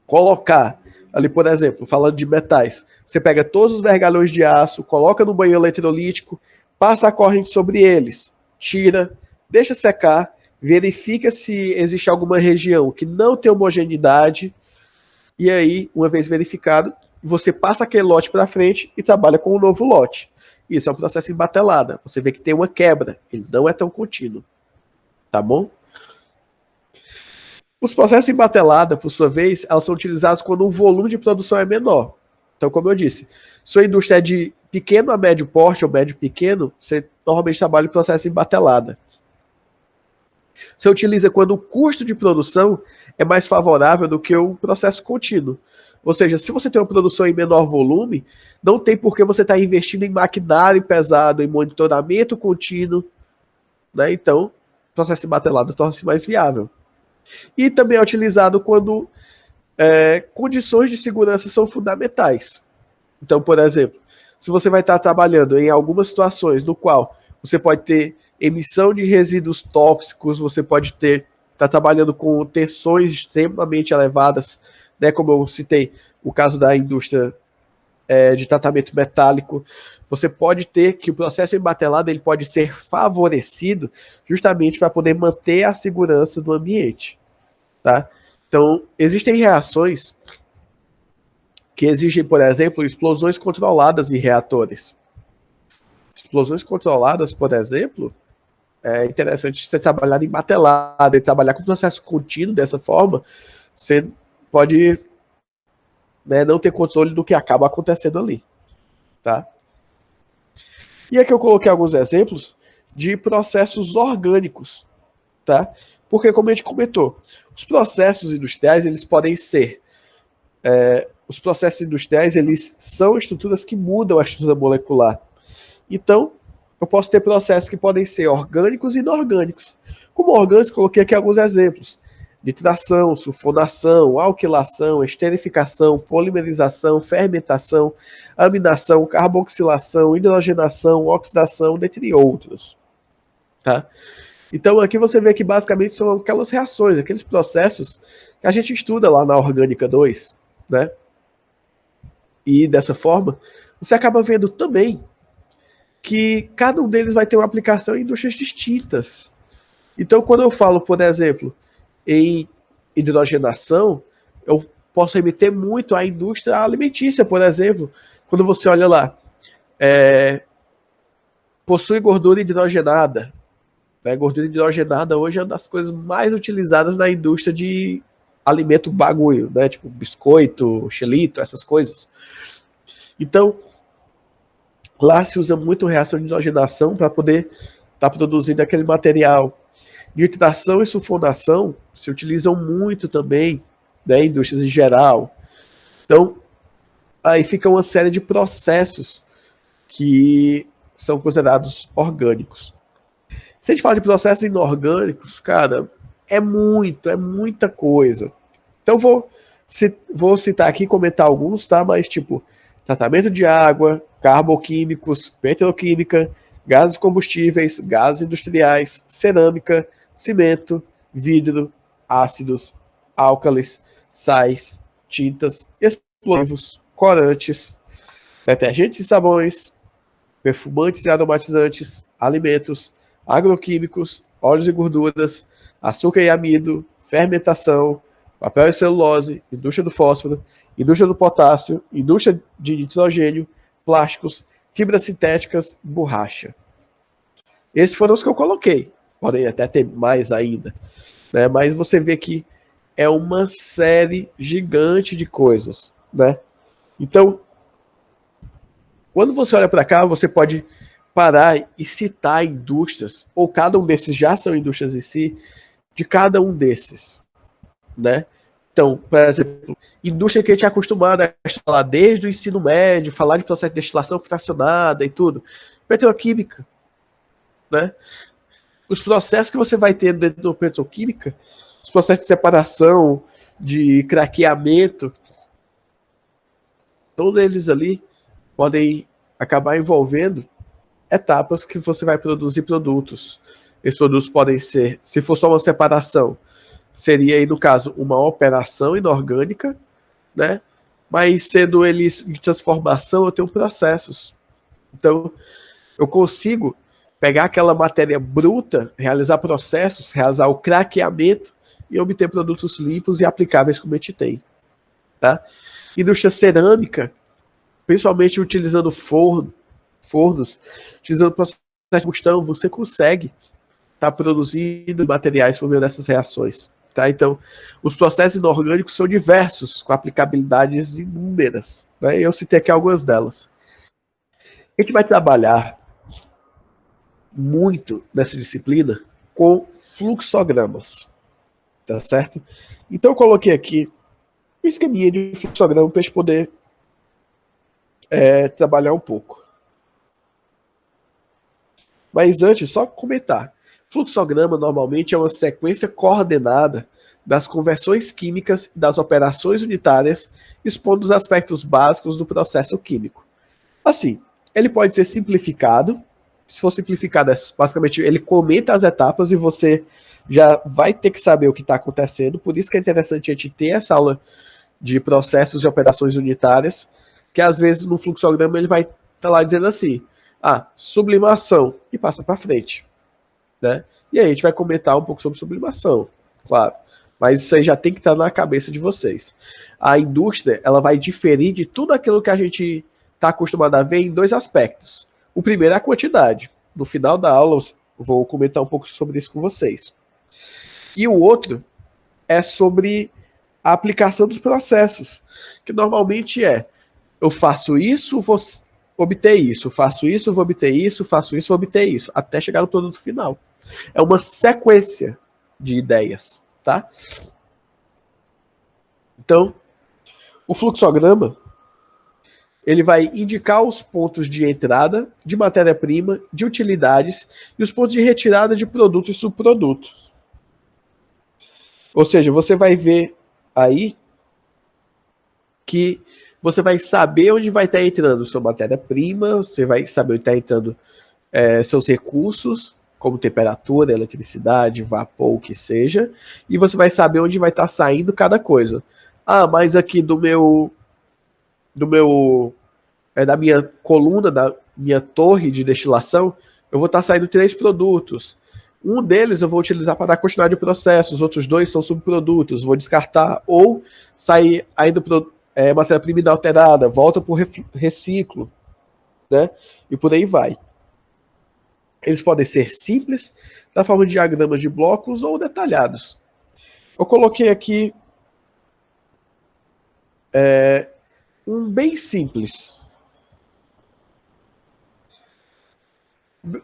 colocar ali, por exemplo, falando de metais, você pega todos os vergalhões de aço, coloca no banho eletrolítico, passa a corrente sobre eles, tira, deixa secar, verifica se existe alguma região que não tem homogeneidade, e aí, uma vez verificado, você passa aquele lote para frente e trabalha com um novo lote. Isso é um processo em batelada. Você vê que tem uma quebra, ele não é tão contínuo. Tá bom? Os processos em batelada, por sua vez, elas são utilizados quando o volume de produção é menor. Então, como eu disse, se a indústria é de pequeno a médio porte ou médio pequeno, você normalmente trabalha em processo em batelada. Você utiliza quando o custo de produção é mais favorável do que o processo contínuo. Ou seja, se você tem uma produção em menor volume, não tem por que você estar investindo em maquinário pesado, em monitoramento contínuo, né? Então, o processo em batelada torna-se mais viável. E também é utilizado quando condições de segurança são fundamentais. Então, por exemplo, se você vai estar trabalhando em algumas situações no qual você pode ter emissão de resíduos tóxicos, você pode estar trabalhando com tensões extremamente elevadas, né, como eu citei, o caso da indústria de tratamento metálico, você pode ter que o processo em batelada ele pode ser favorecido justamente para poder manter a segurança do ambiente. Tá? Então, existem reações que exigem, por exemplo, explosões controladas em reatores. Explosões controladas, por exemplo, é interessante você trabalhar em batelada e trabalhar com processo contínuo dessa forma, você pode, né, não ter controle do que acaba acontecendo ali. Tá? E aqui eu coloquei alguns exemplos de processos orgânicos. Tá? Porque, como a gente comentou, os processos industriais, eles podem ser... os processos industriais, eles são estruturas que mudam a estrutura molecular. Então, eu posso ter processos que podem ser orgânicos e inorgânicos. Como orgânicos, coloquei aqui alguns exemplos. Nitração, sulfonação, alquilação, esterificação, polimerização, fermentação, aminação, carboxilação, hidrogenação, oxidação, dentre outros. Tá? Então, aqui você vê que basicamente são aquelas reações, aqueles processos que a gente estuda lá na Orgânica 2, né? E dessa forma, você acaba vendo também que cada um deles vai ter uma aplicação em indústrias distintas. Então, quando eu falo, por exemplo, em hidrogenação, eu posso remeter muito à indústria alimentícia, por exemplo. Quando você olha lá, possui gordura hidrogenada. Gordura hidrogenada hoje é uma das coisas mais utilizadas na indústria de alimento bagulho, né? Tipo biscoito, xilito, essas coisas. Então, lá se usa muito reação de hidrogenação para poder estar produzindo aquele material. Nitração e sulfonação se utilizam muito também, né, em indústrias em geral. Então, aí fica uma série de processos que são considerados orgânicos. Se a gente fala de processos inorgânicos, cara, é muita coisa. Então vou citar aqui, comentar alguns, tá? Mas tipo, tratamento de água, carboquímicos, petroquímica, gases combustíveis, gases industriais, cerâmica, cimento, vidro, ácidos, álcalis, sais, tintas, explosivos, corantes, detergentes e sabões, perfumantes e aromatizantes, alimentos, agroquímicos, óleos e gorduras, açúcar e amido, fermentação, papel e celulose, indústria do fósforo, indústria do potássio, indústria de nitrogênio, plásticos, fibras sintéticas, borracha. Esses foram os que eu coloquei. Podem até ter mais ainda, né? Mas você vê que é uma série gigante de coisas, né? Então, quando você olha para cá, você pode parar e citar indústrias, ou cada um desses já são indústrias em si, de cada um desses, né? Então, por exemplo, indústria que a gente é acostumado a falar desde o ensino médio, falar de processo de destilação fracionada e tudo, petroquímica, né? Os processos que você vai ter dentro da petroquímica, os processos de separação, de craqueamento, todos eles ali podem acabar envolvendo etapas que você vai produzir produtos. Esses produtos podem ser, se for só uma separação, seria aí no caso uma operação inorgânica, né? Mas sendo eles de transformação, eu tenho processos. Então, eu consigo pegar aquela matéria bruta, realizar processos, realizar o craqueamento e obter produtos limpos e aplicáveis como a gente tem, tá? Indústria cerâmica, principalmente utilizando fornos, utilizando processo de combustão, você consegue estar produzindo materiais por meio dessas reações. Tá? Então, os processos inorgânicos são diversos, com aplicabilidades inúmeras. Né? Eu citei aqui algumas delas. A gente vai trabalhar muito nessa disciplina com fluxogramas, tá certo? Então eu coloquei aqui um esqueminha de fluxograma para a gente poder trabalhar um pouco. Mas antes, só comentar. Fluxograma normalmente é uma sequência coordenada das conversões químicas e das operações unitárias, expondo os aspectos básicos do processo químico. Assim, ele pode ser simplificado. Se for simplificado, basicamente ele comenta as etapas e você já vai ter que saber o que está acontecendo. Por isso que é interessante a gente ter essa aula de processos e operações unitárias, que às vezes no fluxograma ele vai estar lá dizendo assim, sublimação, e passa para frente. Né? E aí a gente vai comentar um pouco sobre sublimação, claro. Mas isso aí já tem que estar na cabeça de vocês. A indústria, ela vai diferir de tudo aquilo que a gente está acostumado a ver em dois aspectos. O primeiro é a quantidade. No final da aula, eu vou comentar um pouco sobre isso com vocês. E o outro é sobre a aplicação dos processos, que normalmente eu faço isso, vou obter isso, faço isso, vou obter isso, faço isso, vou obter isso, até chegar no produto final. É uma sequência de ideias, tá? Então, o fluxograma, ele vai indicar os pontos de entrada de matéria-prima, de utilidades e os pontos de retirada de produtos e subprodutos. Ou seja, você vai ver aí que você vai saber onde vai estar entrando sua matéria-prima, você vai saber onde está entrando seus recursos, como temperatura, eletricidade, vapor, o que seja, e você vai saber onde vai estar saindo cada coisa. Mas aqui da minha coluna, da minha torre de destilação, eu vou estar saindo 3 produtos. Um deles eu vou utilizar para dar continuidade de processo, os outros 2 são subprodutos, vou descartar, ou sair ainda matéria-prima inalterada, volta para o reciclo, né? E por aí vai. Eles podem ser simples, na forma de diagramas de blocos, ou detalhados. Eu coloquei aqui um bem simples.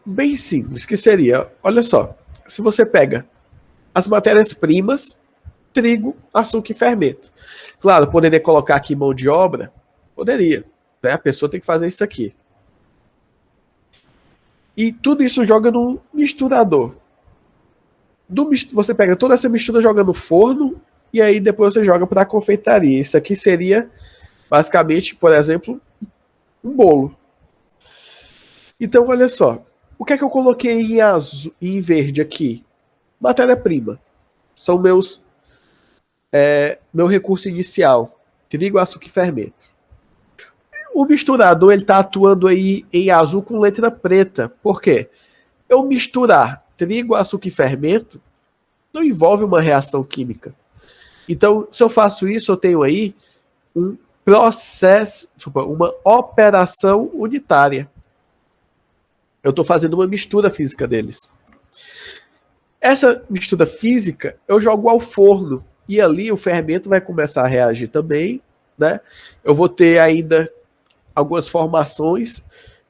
Bem simples, que seria, olha só, se você pega as matérias-primas, trigo, açúcar e fermento. Claro, poderia colocar aqui mão de obra? Poderia. Né? A pessoa tem que fazer isso aqui. E tudo isso joga no misturador. Você pega toda essa mistura, joga no forno, e aí depois você joga para a confeitaria. Isso aqui seria, basicamente, por exemplo, um bolo. Então, olha só. O que é que eu coloquei em azul, em verde aqui? Matéria-prima. São meu recurso inicial. Trigo, açúcar e fermento. O misturador ele está atuando aí em azul com letra preta. Por quê? Eu misturar trigo, açúcar e fermento não envolve uma reação química. Então, se eu faço isso, eu tenho aí um processo, uma operação unitária. Eu estou fazendo uma mistura física deles. Essa mistura física eu jogo ao forno e ali o fermento vai começar a reagir também, né? Eu vou ter ainda algumas formações,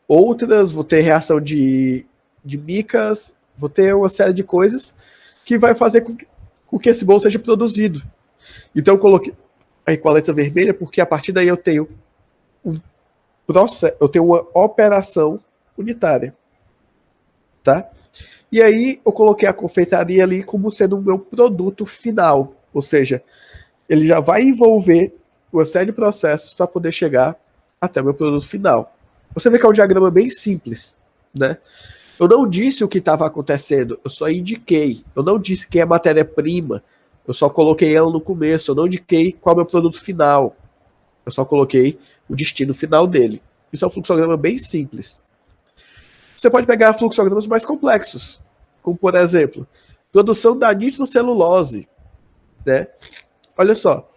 outras vou ter reação de micas, vou ter uma série de coisas que vai fazer com que esse bolo seja produzido. Então eu coloquei aí com a letra vermelha porque a partir daí eu tenho uma operação unitária. Tá? E aí eu coloquei a confeitaria ali como sendo o meu produto final, ou seja, ele já vai envolver uma série de processos para poder chegar até o meu produto final. Você vê que é um diagrama bem simples, né? Eu não disse o que estava acontecendo, eu só indiquei. Eu não disse quem é a matéria-prima, eu só coloquei ela no começo, eu não indiquei qual é o meu produto final. Eu só coloquei o destino final dele. Isso é um fluxograma bem simples. Você pode pegar fluxogramas mais complexos, como por exemplo, produção da nitrocelulose, né? Olha só,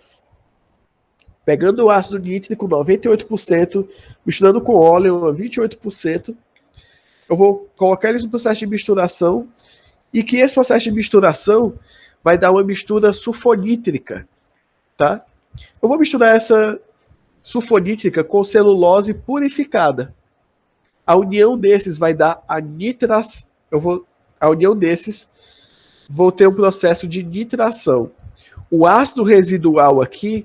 pegando o ácido nítrico 98%, misturando com óleo 28%, eu vou colocar eles no processo de misturação, e que esse processo de misturação vai dar uma mistura sulfonítrica, tá? Eu vou misturar essa sulfonítrica com celulose purificada. A união desses vai dar a nitração. A união desses vou ter um processo de nitração. O ácido residual aqui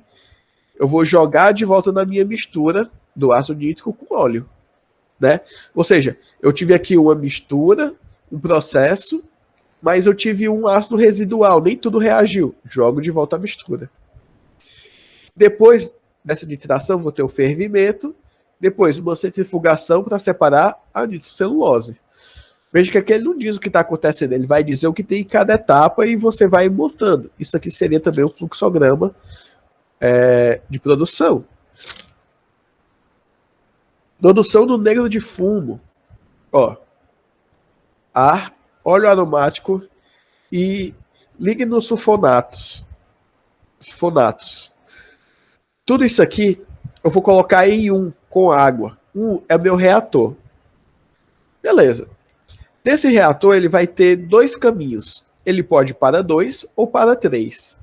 eu vou jogar de volta na minha mistura do ácido nítrico com óleo, né? Ou seja, eu tive aqui uma mistura, um processo, mas eu tive um ácido residual, nem tudo reagiu. Jogo de volta a mistura. Depois dessa nitração, vou ter o fervimento, depois uma centrifugação para separar a nitrocelulose. Veja que aqui ele não diz o que está acontecendo, ele vai dizer o que tem em cada etapa e você vai montando. Isso aqui seria também um fluxograma de produção. Produção do negro de fumo. Ó, ar, óleo aromático e lignosulfonatos. Tudo isso aqui eu vou colocar em com água. É o meu reator. Beleza. Desse reator ele vai ter dois caminhos. Ele pode ir para 2 ou para 3.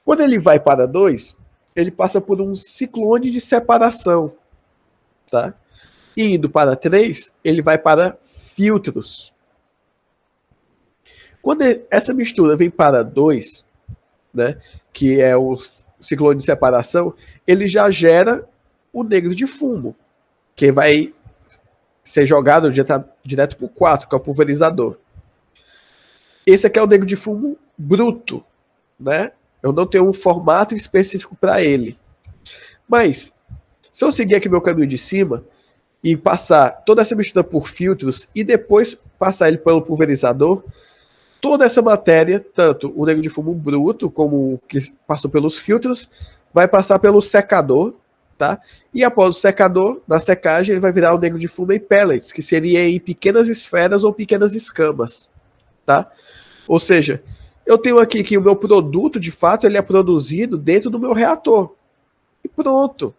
Quando ele vai para 2, ele passa por um ciclone de separação. Tá? E indo para 3, ele vai para filtros. Quando essa mistura vem para 2, né, que é o ciclone de separação, ele já gera o negro de fumo, que vai ser jogado direto para o 4, que é o pulverizador. Esse aqui é o negro de fumo bruto, né? Eu não tenho um formato específico para ele. Mas, se eu seguir aqui meu caminho de cima e passar toda essa mistura por filtros e depois passar ele pelo pulverizador, toda essa matéria, tanto o negro de fumo bruto como o que passou pelos filtros, vai passar pelo secador, tá? E após o secador, na secagem, ele vai virar o negro de fumo em pellets, que seria em pequenas esferas ou pequenas escamas, tá? Ou seja, eu tenho aqui que o meu produto, de fato, ele é produzido dentro do meu reator. E pronto.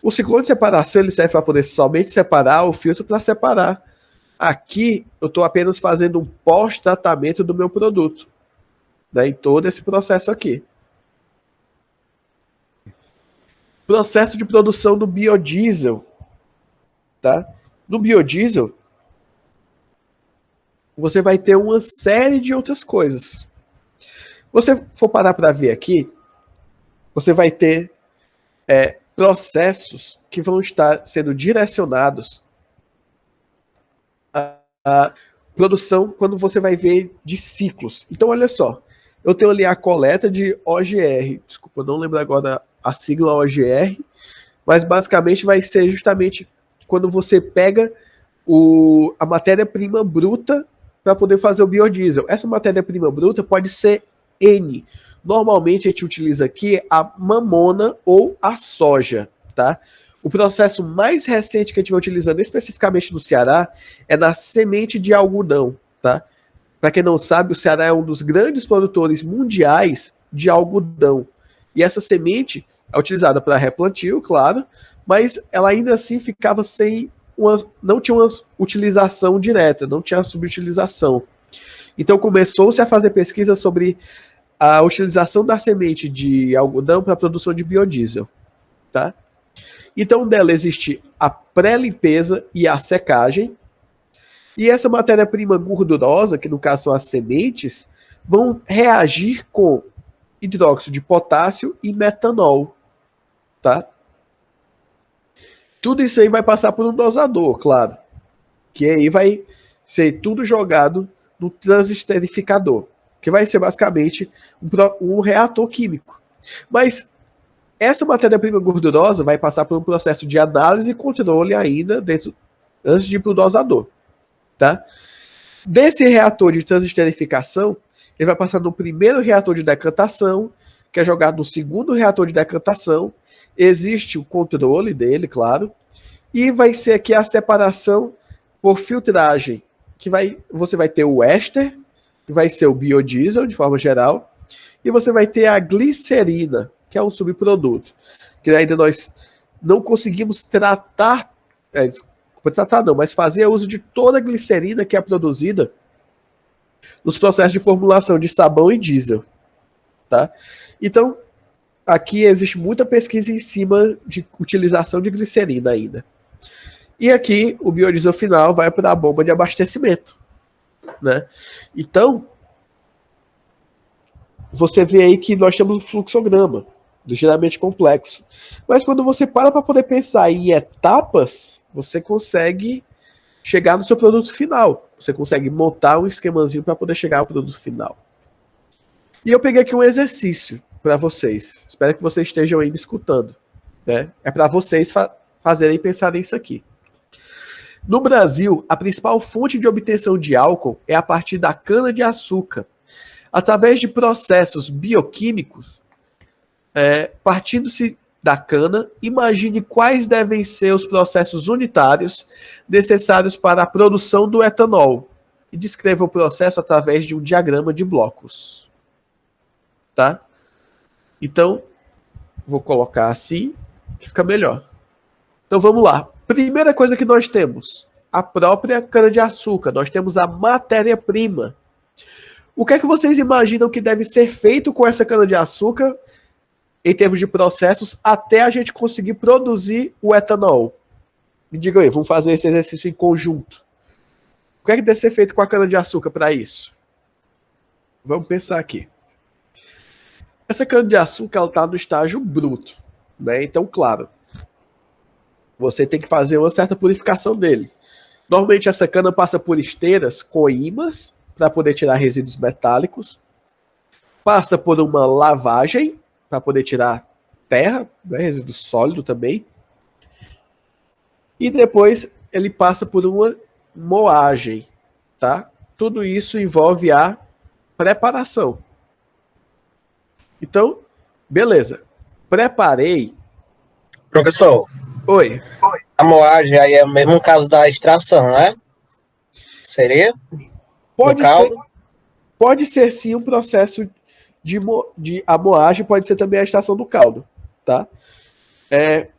O ciclone de separação ele serve para poder somente separar, o filtro para separar. Aqui eu estou apenas fazendo um pós-tratamento do meu produto, né, em todo esse processo aqui. Processo de produção do biodiesel. Tá? No biodiesel, você vai ter uma série de outras coisas. Você for parar para ver aqui, você vai ter processos que vão estar sendo direcionados à produção quando você vai ver de ciclos. Então, olha só, eu tenho ali a coleta de OGR, desculpa, eu não lembro agora a sigla OGR, mas basicamente vai ser justamente quando você pega a matéria-prima bruta para poder fazer o biodiesel. Essa matéria-prima bruta pode ser N. Normalmente a gente utiliza aqui a mamona ou a soja, tá? O processo mais recente que a gente vai utilizando especificamente no Ceará é na semente de algodão, tá? Para quem não sabe, o Ceará é um dos grandes produtores mundiais de algodão. E essa semente é utilizada para replantio, claro, mas ela ainda assim ficava não tinha uma utilização direta, não tinha subutilização. Então começou-se a fazer pesquisa sobre a utilização da semente de algodão para a produção de biodiesel, tá? Então dela existe a pré-limpeza e a secagem, e essa matéria-prima gordurosa, que no caso são as sementes, vão reagir com hidróxido de potássio e metanol, tá? Tudo isso aí vai passar por um dosador, claro, que aí vai ser tudo jogado no transesterificador, que vai ser basicamente um reator químico. Mas essa matéria-prima gordurosa vai passar por um processo de análise e controle ainda antes de ir para o dosador. Tá? Desse reator de transesterificação, ele vai passar no primeiro reator de decantação, que é jogado no segundo reator de decantação. Existe o controle dele, claro, e vai ser aqui a separação por filtragem, que você vai ter o éster, que vai ser o biodiesel, de forma geral, e você vai ter a glicerina, que é um subproduto, que ainda nós não conseguimos tratar, desculpa, tratar não, mas fazer uso de toda a glicerina que é produzida nos processos de formulação de sabão e diesel, tá? Então, aqui existe muita pesquisa em cima de utilização de glicerina ainda. E aqui o biodiesel final vai para a bomba de abastecimento, né? Então, você vê aí que nós temos um fluxograma ligeiramente complexo. Mas quando você para poder pensar em etapas, você consegue chegar no seu produto final. Você consegue montar um esquemazinho para poder chegar ao produto final. E eu peguei aqui um exercício para vocês. Espero que vocês estejam aí me escutando, né? É para vocês fazerem e pensarem nisso aqui. No Brasil, a principal fonte de obtenção de álcool é a partir da cana-de-açúcar, através de processos bioquímicos. Partindo-se da cana, imagine quais devem ser os processos unitários necessários para a produção do etanol e descreva o processo através de um diagrama de blocos. Tá? Então, vou colocar assim, que fica melhor. Então vamos lá. Primeira coisa que nós temos, a própria cana-de-açúcar. Nós temos a matéria-prima. O que é que vocês imaginam que deve ser feito com essa cana-de-açúcar em termos de processos até a gente conseguir produzir o etanol? Me digam aí, vamos fazer esse exercício em conjunto. O que é que deve ser feito com a cana-de-açúcar para isso? Vamos pensar aqui. Essa cana-de-açúcar está no estágio bruto, né? Então, claro, você tem que fazer uma certa purificação dele. Normalmente essa cana passa por esteiras com ímãs para poder tirar resíduos metálicos, passa por uma lavagem para poder tirar terra, né, resíduo sólido também, e depois ele passa por uma moagem, tá? Tudo isso envolve a preparação. Então, beleza. Preparei. Professor. Oi. A moagem aí é o mesmo caso da extração, né? Seria? Pode ser sim um processo de a moagem, pode ser também a extração do caldo, tá?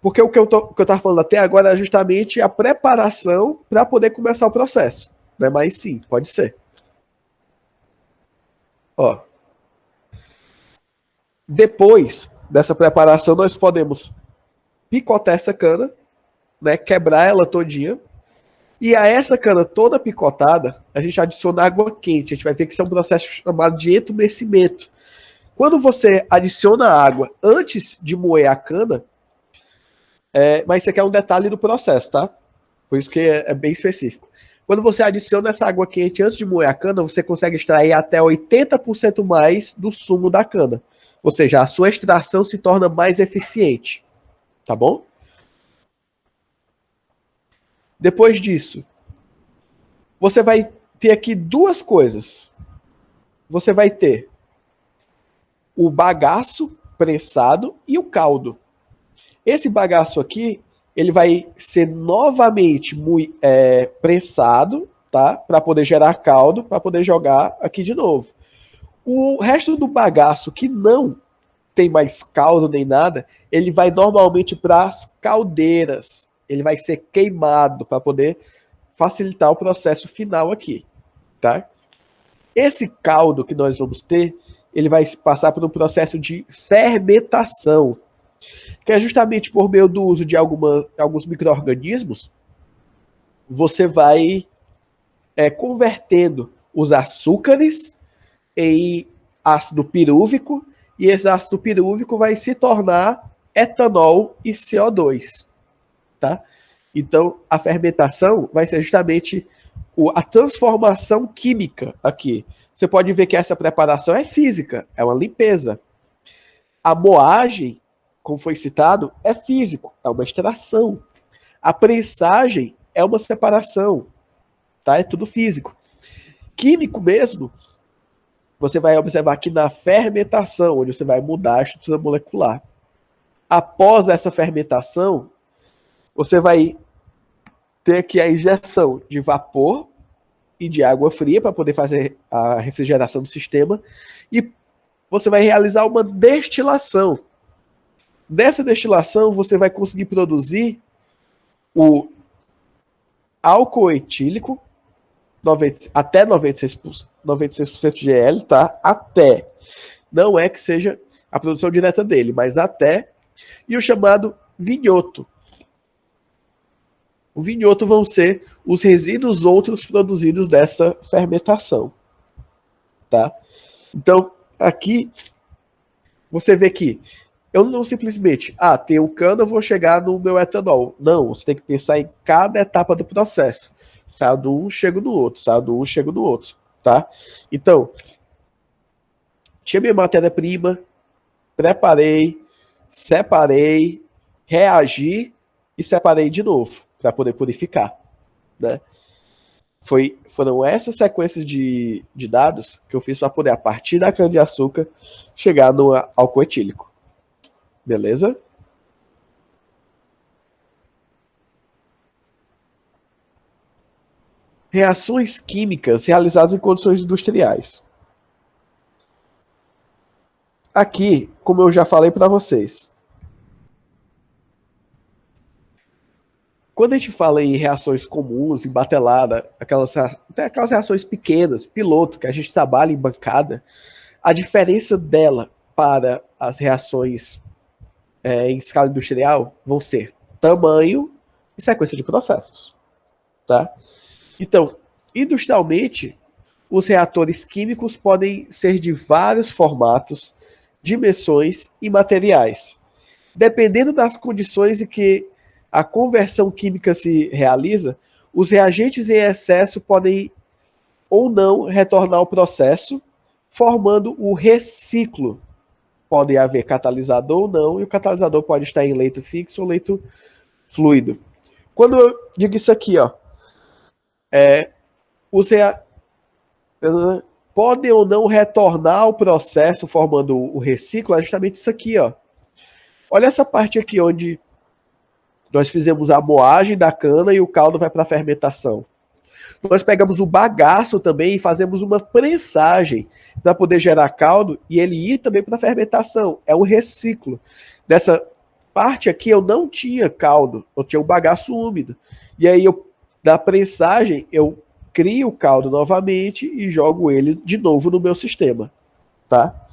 Porque o que eu estava falando até agora é justamente a preparação para poder começar o processo, né? Mas sim, pode ser. Ó. Depois dessa preparação, nós podemos picotar essa cana, né? Quebrar ela todinha. E a essa cana toda picotada, a gente adiciona água quente. A gente vai ver que isso é um processo chamado de entumecimento. Quando você adiciona água antes de moer a cana, mas isso aqui é um detalhe do processo, tá? Por isso que é bem específico. Quando você adiciona essa água quente antes de moer a cana, você consegue extrair até 80% mais do sumo da cana. Ou seja, a sua extração se torna mais eficiente. Tá bom? Depois disso, você vai ter aqui duas coisas. Você vai ter o bagaço prensado e o caldo. Esse bagaço aqui, ele vai ser novamente prensado, tá? Para poder gerar caldo, para poder jogar aqui de novo. O resto do bagaço que não tem mais caldo nem nada, ele vai normalmente para as caldeiras. Ele vai ser queimado para poder facilitar o processo final aqui, tá? Esse caldo que nós vamos ter, ele vai passar por um processo de fermentação, que é justamente por meio do uso de alguns micro-organismos, você vai convertendo os açúcares em ácido pirúvico, e esse ácido pirúvico vai se tornar etanol e CO2. Tá? Então, a fermentação vai ser justamente a transformação química aqui. Você pode ver que essa preparação é física, é uma limpeza. A moagem, como foi citado, é físico, é uma extração. A prensagem é uma separação, tá? É tudo físico. Químico mesmo, você vai observar aqui na fermentação, onde você vai mudar a estrutura molecular. Após essa fermentação, você vai ter aqui a injeção de vapor e de água fria para poder fazer a refrigeração do sistema, e você vai realizar uma destilação. Nessa destilação, você vai conseguir produzir o álcool etílico até 96% de GL, tá? Até. Não é que seja a produção direta dele, mas até. E o chamado vinhoto. O vinhoto vão ser os resíduos outros produzidos dessa fermentação, tá? Então, aqui você vê que eu não simplesmente, tem o cano, eu vou chegar no meu etanol. Não, você tem que pensar em cada etapa do processo. Saio do um, chego no outro, saio do um, chego no outro, tá? Então, tinha minha matéria-prima, preparei, separei, reagi e separei de novo para poder purificar, né? Foram essas sequências de dados que eu fiz para poder, a partir da cana-de-açúcar, chegar no álcool etílico. Beleza? Reações químicas realizadas em condições industriais. Aqui, como eu já falei para vocês, quando a gente fala em reações comuns, em batelada, até aquelas reações pequenas, piloto, que a gente trabalha em bancada, a diferença dela para as reações em escala industrial vão ser tamanho e sequência de processos. Tá? Então, industrialmente, os reatores químicos podem ser de vários formatos, dimensões e materiais. Dependendo das condições em que a conversão química se realiza, os reagentes em excesso podem ou não retornar ao processo, formando o reciclo. Pode haver catalisador ou não, e o catalisador pode estar em leito fixo ou leito fluido. Quando eu digo isso aqui, os podem ou não retornar ao processo formando o reciclo, é justamente isso aqui, Olha essa parte aqui onde nós fizemos a moagem da cana e o caldo vai para a fermentação. Nós pegamos o bagaço também e fazemos uma prensagem para poder gerar caldo e ele ir também para a fermentação. É um reciclo. Nessa parte aqui eu não tinha caldo, eu tinha um bagaço úmido. E aí da prensagem eu crio o caldo novamente e jogo ele de novo no meu sistema, tá?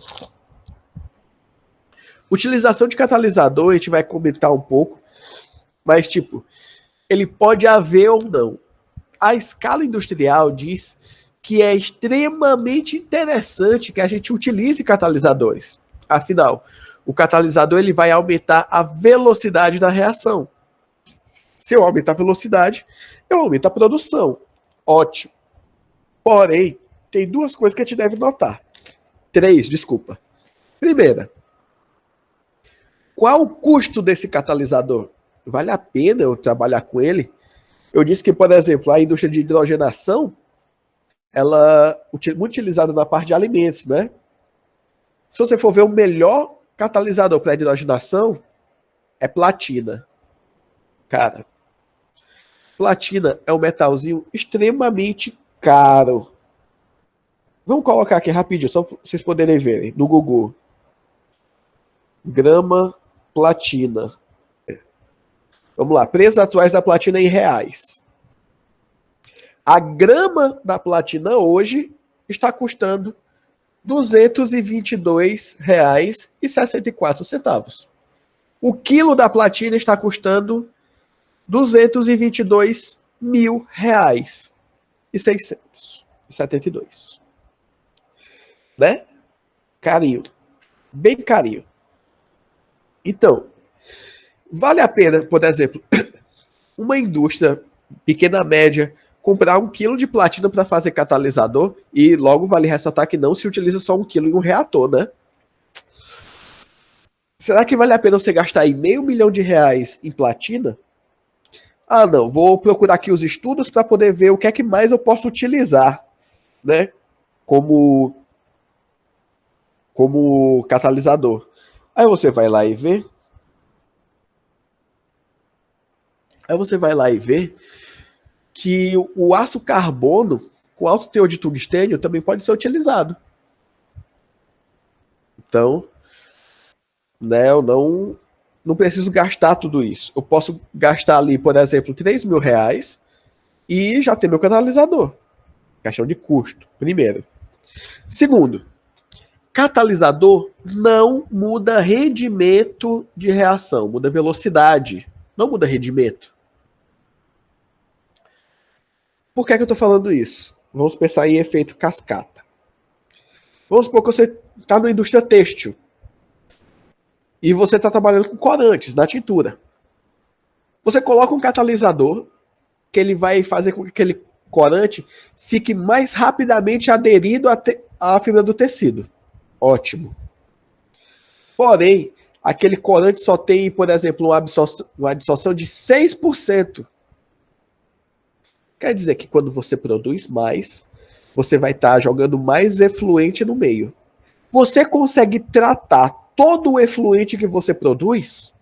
Utilização de catalisador, a gente vai comentar um pouco, mas tipo, ele pode haver ou não. A escala industrial diz que é extremamente interessante que a gente utilize catalisadores. Afinal, o catalisador ele vai aumentar a velocidade da reação. Se eu aumentar a velocidade, eu aumento a produção. Ótimo. Porém, tem duas coisas que a gente deve notar. Três, desculpa. Primeira, qual o custo desse catalisador? Vale a pena eu trabalhar com ele? Eu disse que, por exemplo, a indústria de hidrogenação, ela é muito utilizada na parte de alimentos, né? Se você for ver o melhor catalisador para hidrogenação, é platina. Cara, platina é um metalzinho extremamente caro. Vamos colocar aqui rapidinho, só para vocês poderem verem, no Google. Grama platina. Vamos lá, preços atuais da platina em reais. A grama da platina hoje está custando R$ 222,64. O quilo da platina está custando R$ 222.672. Né? Carinho. Bem carinho. Então, vale a pena, por exemplo, uma indústria pequena média comprar 1 quilo de platina para fazer catalisador e logo vale ressaltar que não se utiliza só 1 quilo em um reator, né? Será que vale a pena você gastar aí R$500 milhão em platina? Ah, não, vou procurar aqui os estudos para poder ver o que é que mais eu posso utilizar, né? Como catalisador. Aí você vai lá e vê. Que o aço carbono com alto teor de tungstênio também pode ser utilizado. Então, né, eu não não preciso gastar tudo isso. Eu posso gastar ali, por exemplo, R$ 3.000 e já ter meu catalisador. Questão de custo, primeiro. Segundo, catalisador não muda rendimento de reação, muda velocidade, não muda rendimento. Por que é que eu estou falando isso? Vamos pensar em efeito cascata. Vamos supor que você está na indústria têxtil e você está trabalhando com corantes na tintura. Você coloca um catalisador que ele vai fazer com que aquele corante fique mais rapidamente aderido à fibra do tecido. Ótimo. Porém, aquele corante só tem, por exemplo, uma absorção de 6%. Quer dizer que quando você produz mais, você vai estar jogando mais efluente no meio. Você consegue tratar todo o efluente que você produz?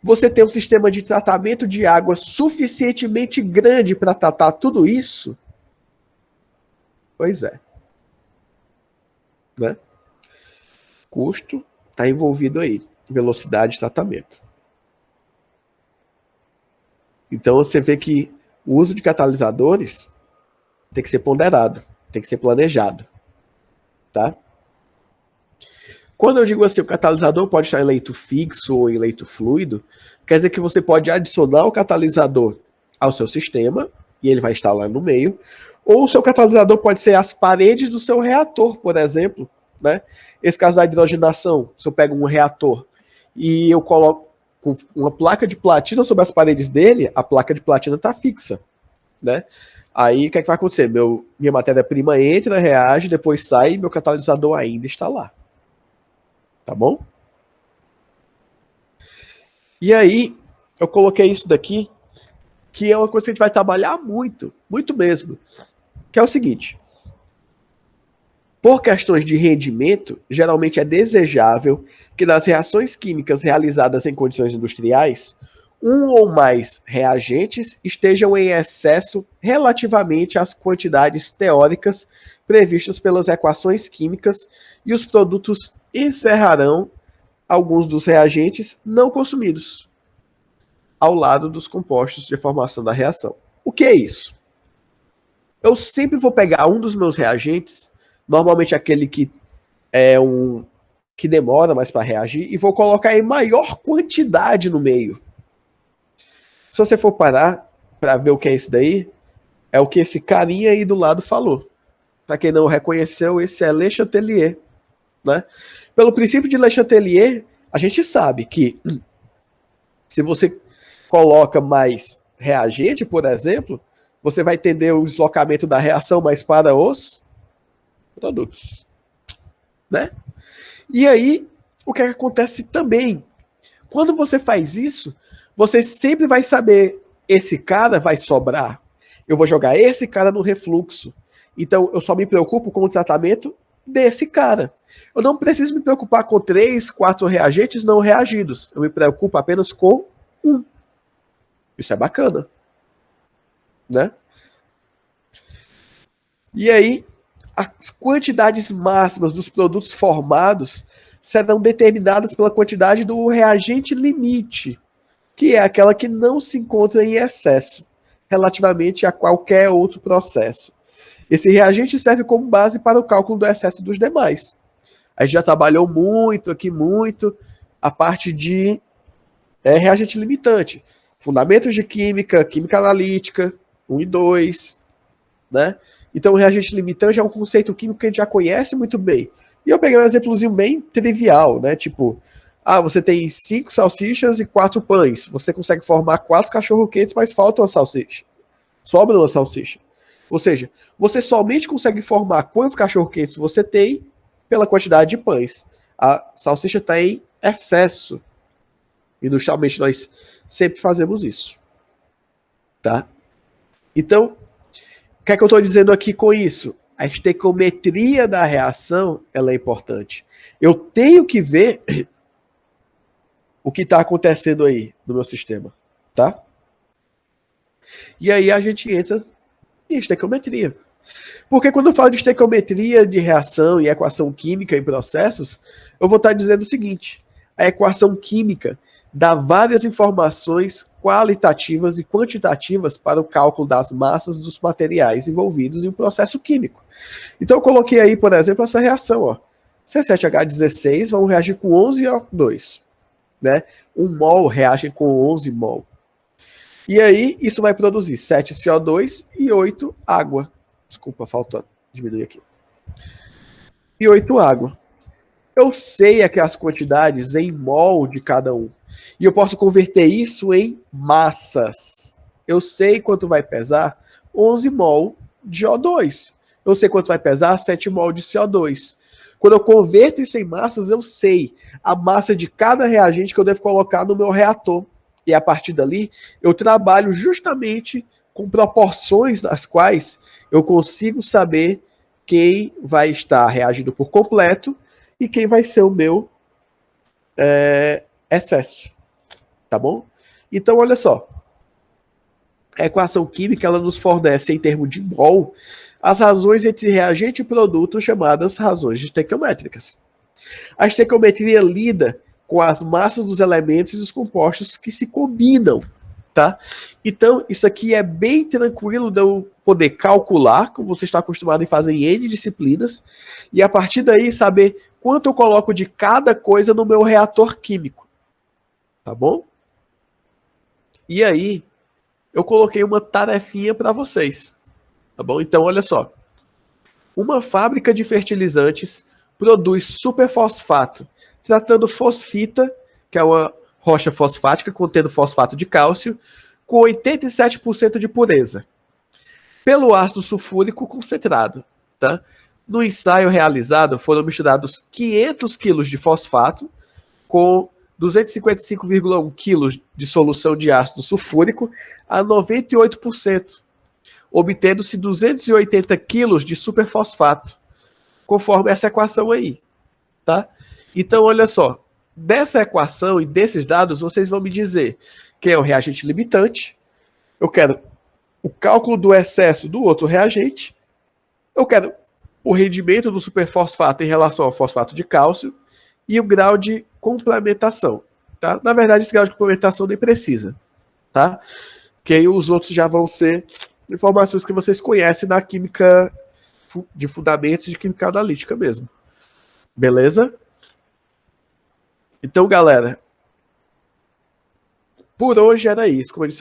Você tem um sistema de tratamento de água suficientemente grande para tratar tudo isso? Pois é. Né? Custo está envolvido aí. Velocidade de tratamento. Então você vê que o uso de catalisadores tem que ser ponderado, tem que ser planejado. Tá? Quando eu digo assim, o catalisador pode estar em leito fixo ou em leito fluido, quer dizer que você pode adicionar o catalisador ao seu sistema, e ele vai estar lá no meio, ou o seu catalisador pode ser as paredes do seu reator, por exemplo. Né? Esse caso da hidrogenação, se eu pego um reator e eu coloco uma placa de platina sobre as paredes dele, a placa de platina está fixa. Né? Aí o que é que vai acontecer? Minha matéria-prima entra, reage, depois sai e meu catalisador ainda está lá. Tá bom? E aí, eu coloquei isso daqui, que é uma coisa que a gente vai trabalhar muito, muito mesmo. Que é o seguinte. Por questões de rendimento, geralmente é desejável que nas reações químicas realizadas em condições industriais, um ou mais reagentes estejam em excesso relativamente às quantidades teóricas previstas pelas equações químicas e os produtos encerrarão alguns dos reagentes não consumidos, ao lado dos compostos de formação da reação. O que é isso? Eu sempre vou pegar um dos meus reagentes, normalmente aquele que é que demora mais para reagir, e vou colocar em maior quantidade no meio. Se você for parar para ver o que é isso daí, é o que esse carinha aí do lado falou. Para quem não reconheceu, esse é Le Chatelier. Né? Pelo princípio de Le Chatelier, a gente sabe que se você coloca mais reagente, por exemplo, você vai entender o deslocamento da reação mais para os produtos. Né? E aí, o que acontece também? Quando você faz isso, você sempre vai saber, esse cara vai sobrar. Eu vou jogar esse cara no refluxo. Então, eu só me preocupo com o tratamento desse cara. Eu não preciso me preocupar com 3, 4 reagentes não reagidos. Eu me preocupo apenas com um. Isso é bacana. Né? E aí, as quantidades máximas dos produtos formados serão determinadas pela quantidade do reagente limite, que é aquela que não se encontra em excesso, relativamente a qualquer outro processo. Esse reagente serve como base para o cálculo do excesso dos demais. A gente já trabalhou muito, a parte de reagente limitante. Fundamentos de química, química analítica, 1 e 2. Né? Então, o reagente limitante é um conceito químico que a gente já conhece muito bem. E eu peguei um exemplozinho bem trivial, né? Tipo, você tem 5 salsichas e 4 pães. Você consegue formar 4 cachorro-quentes, mas falta uma salsicha. Sobra uma salsicha. Ou seja, você somente consegue formar quantos cachorro-quentes você tem pela quantidade de pães. A salsicha está em excesso. Industrialmente, nós sempre fazemos isso. Tá? Então, o que é que eu estou dizendo aqui com isso? A estequiometria da reação ela é importante. Eu tenho que ver o que está acontecendo aí no meu sistema. Tá? E aí a gente entra em estequiometria. Porque quando eu falo de estequiometria de reação e equação química em processos, eu vou estar dizendo o seguinte: A equação química dá várias informações qualitativas e quantitativas para o cálculo das massas dos materiais envolvidos em um processo químico. Então eu coloquei aí, por exemplo, essa reação, ó. C7H16 vão reagir com 11 O2, né? 1 mol reage com 11 mol. E aí isso vai produzir 7 CO2 e 8 água. Desculpa, faltou diminuir aqui. E 8 água. Eu sei aquelas quantidades em mol de cada um. E eu posso converter isso em massas. Eu sei quanto vai pesar 11 mol de O2. Eu sei quanto vai pesar 7 mol de CO2. Quando eu converto isso em massas, eu sei a massa de cada reagente que eu devo colocar no meu reator. E a partir dali, eu trabalho justamente com proporções nas quais eu consigo saber quem vai estar reagindo por completo e quem vai ser o meu excesso. Tá bom? Então, olha só. A equação química ela nos fornece, em termos de mol, as razões entre reagente e produto, chamadas razões estequiométricas. A estequiometria lida com as massas dos elementos e dos compostos que se combinam, tá? Então, isso aqui é bem tranquilo de eu poder calcular, como você está acostumado em fazer em N disciplinas, e a partir daí saber quanto eu coloco de cada coisa no meu reator químico, tá bom? E aí, eu coloquei uma tarefinha para vocês, tá bom? Então, olha só. Uma fábrica de fertilizantes produz superfosfato, tratando fosfita, que é uma rocha fosfática contendo fosfato de cálcio, com 87% de pureza, pelo ácido sulfúrico concentrado. Tá? No ensaio realizado, foram misturados 500 kg de fosfato com 255,1 kg de solução de ácido sulfúrico a 98%, obtendo-se 280 kg de superfosfato, conforme essa equação aí, tá? Então, olha só, dessa equação e desses dados, vocês vão me dizer quem é o reagente limitante, eu quero o cálculo do excesso do outro reagente, eu quero o rendimento do superfosfato em relação ao fosfato de cálcio e o grau de complementação, tá? Na verdade, esse grau de complementação nem precisa, tá? Que aí os outros já vão ser informações que vocês conhecem na química de fundamentos de química analítica mesmo. Beleza? Então, galera, por hoje era isso. Como eu disse,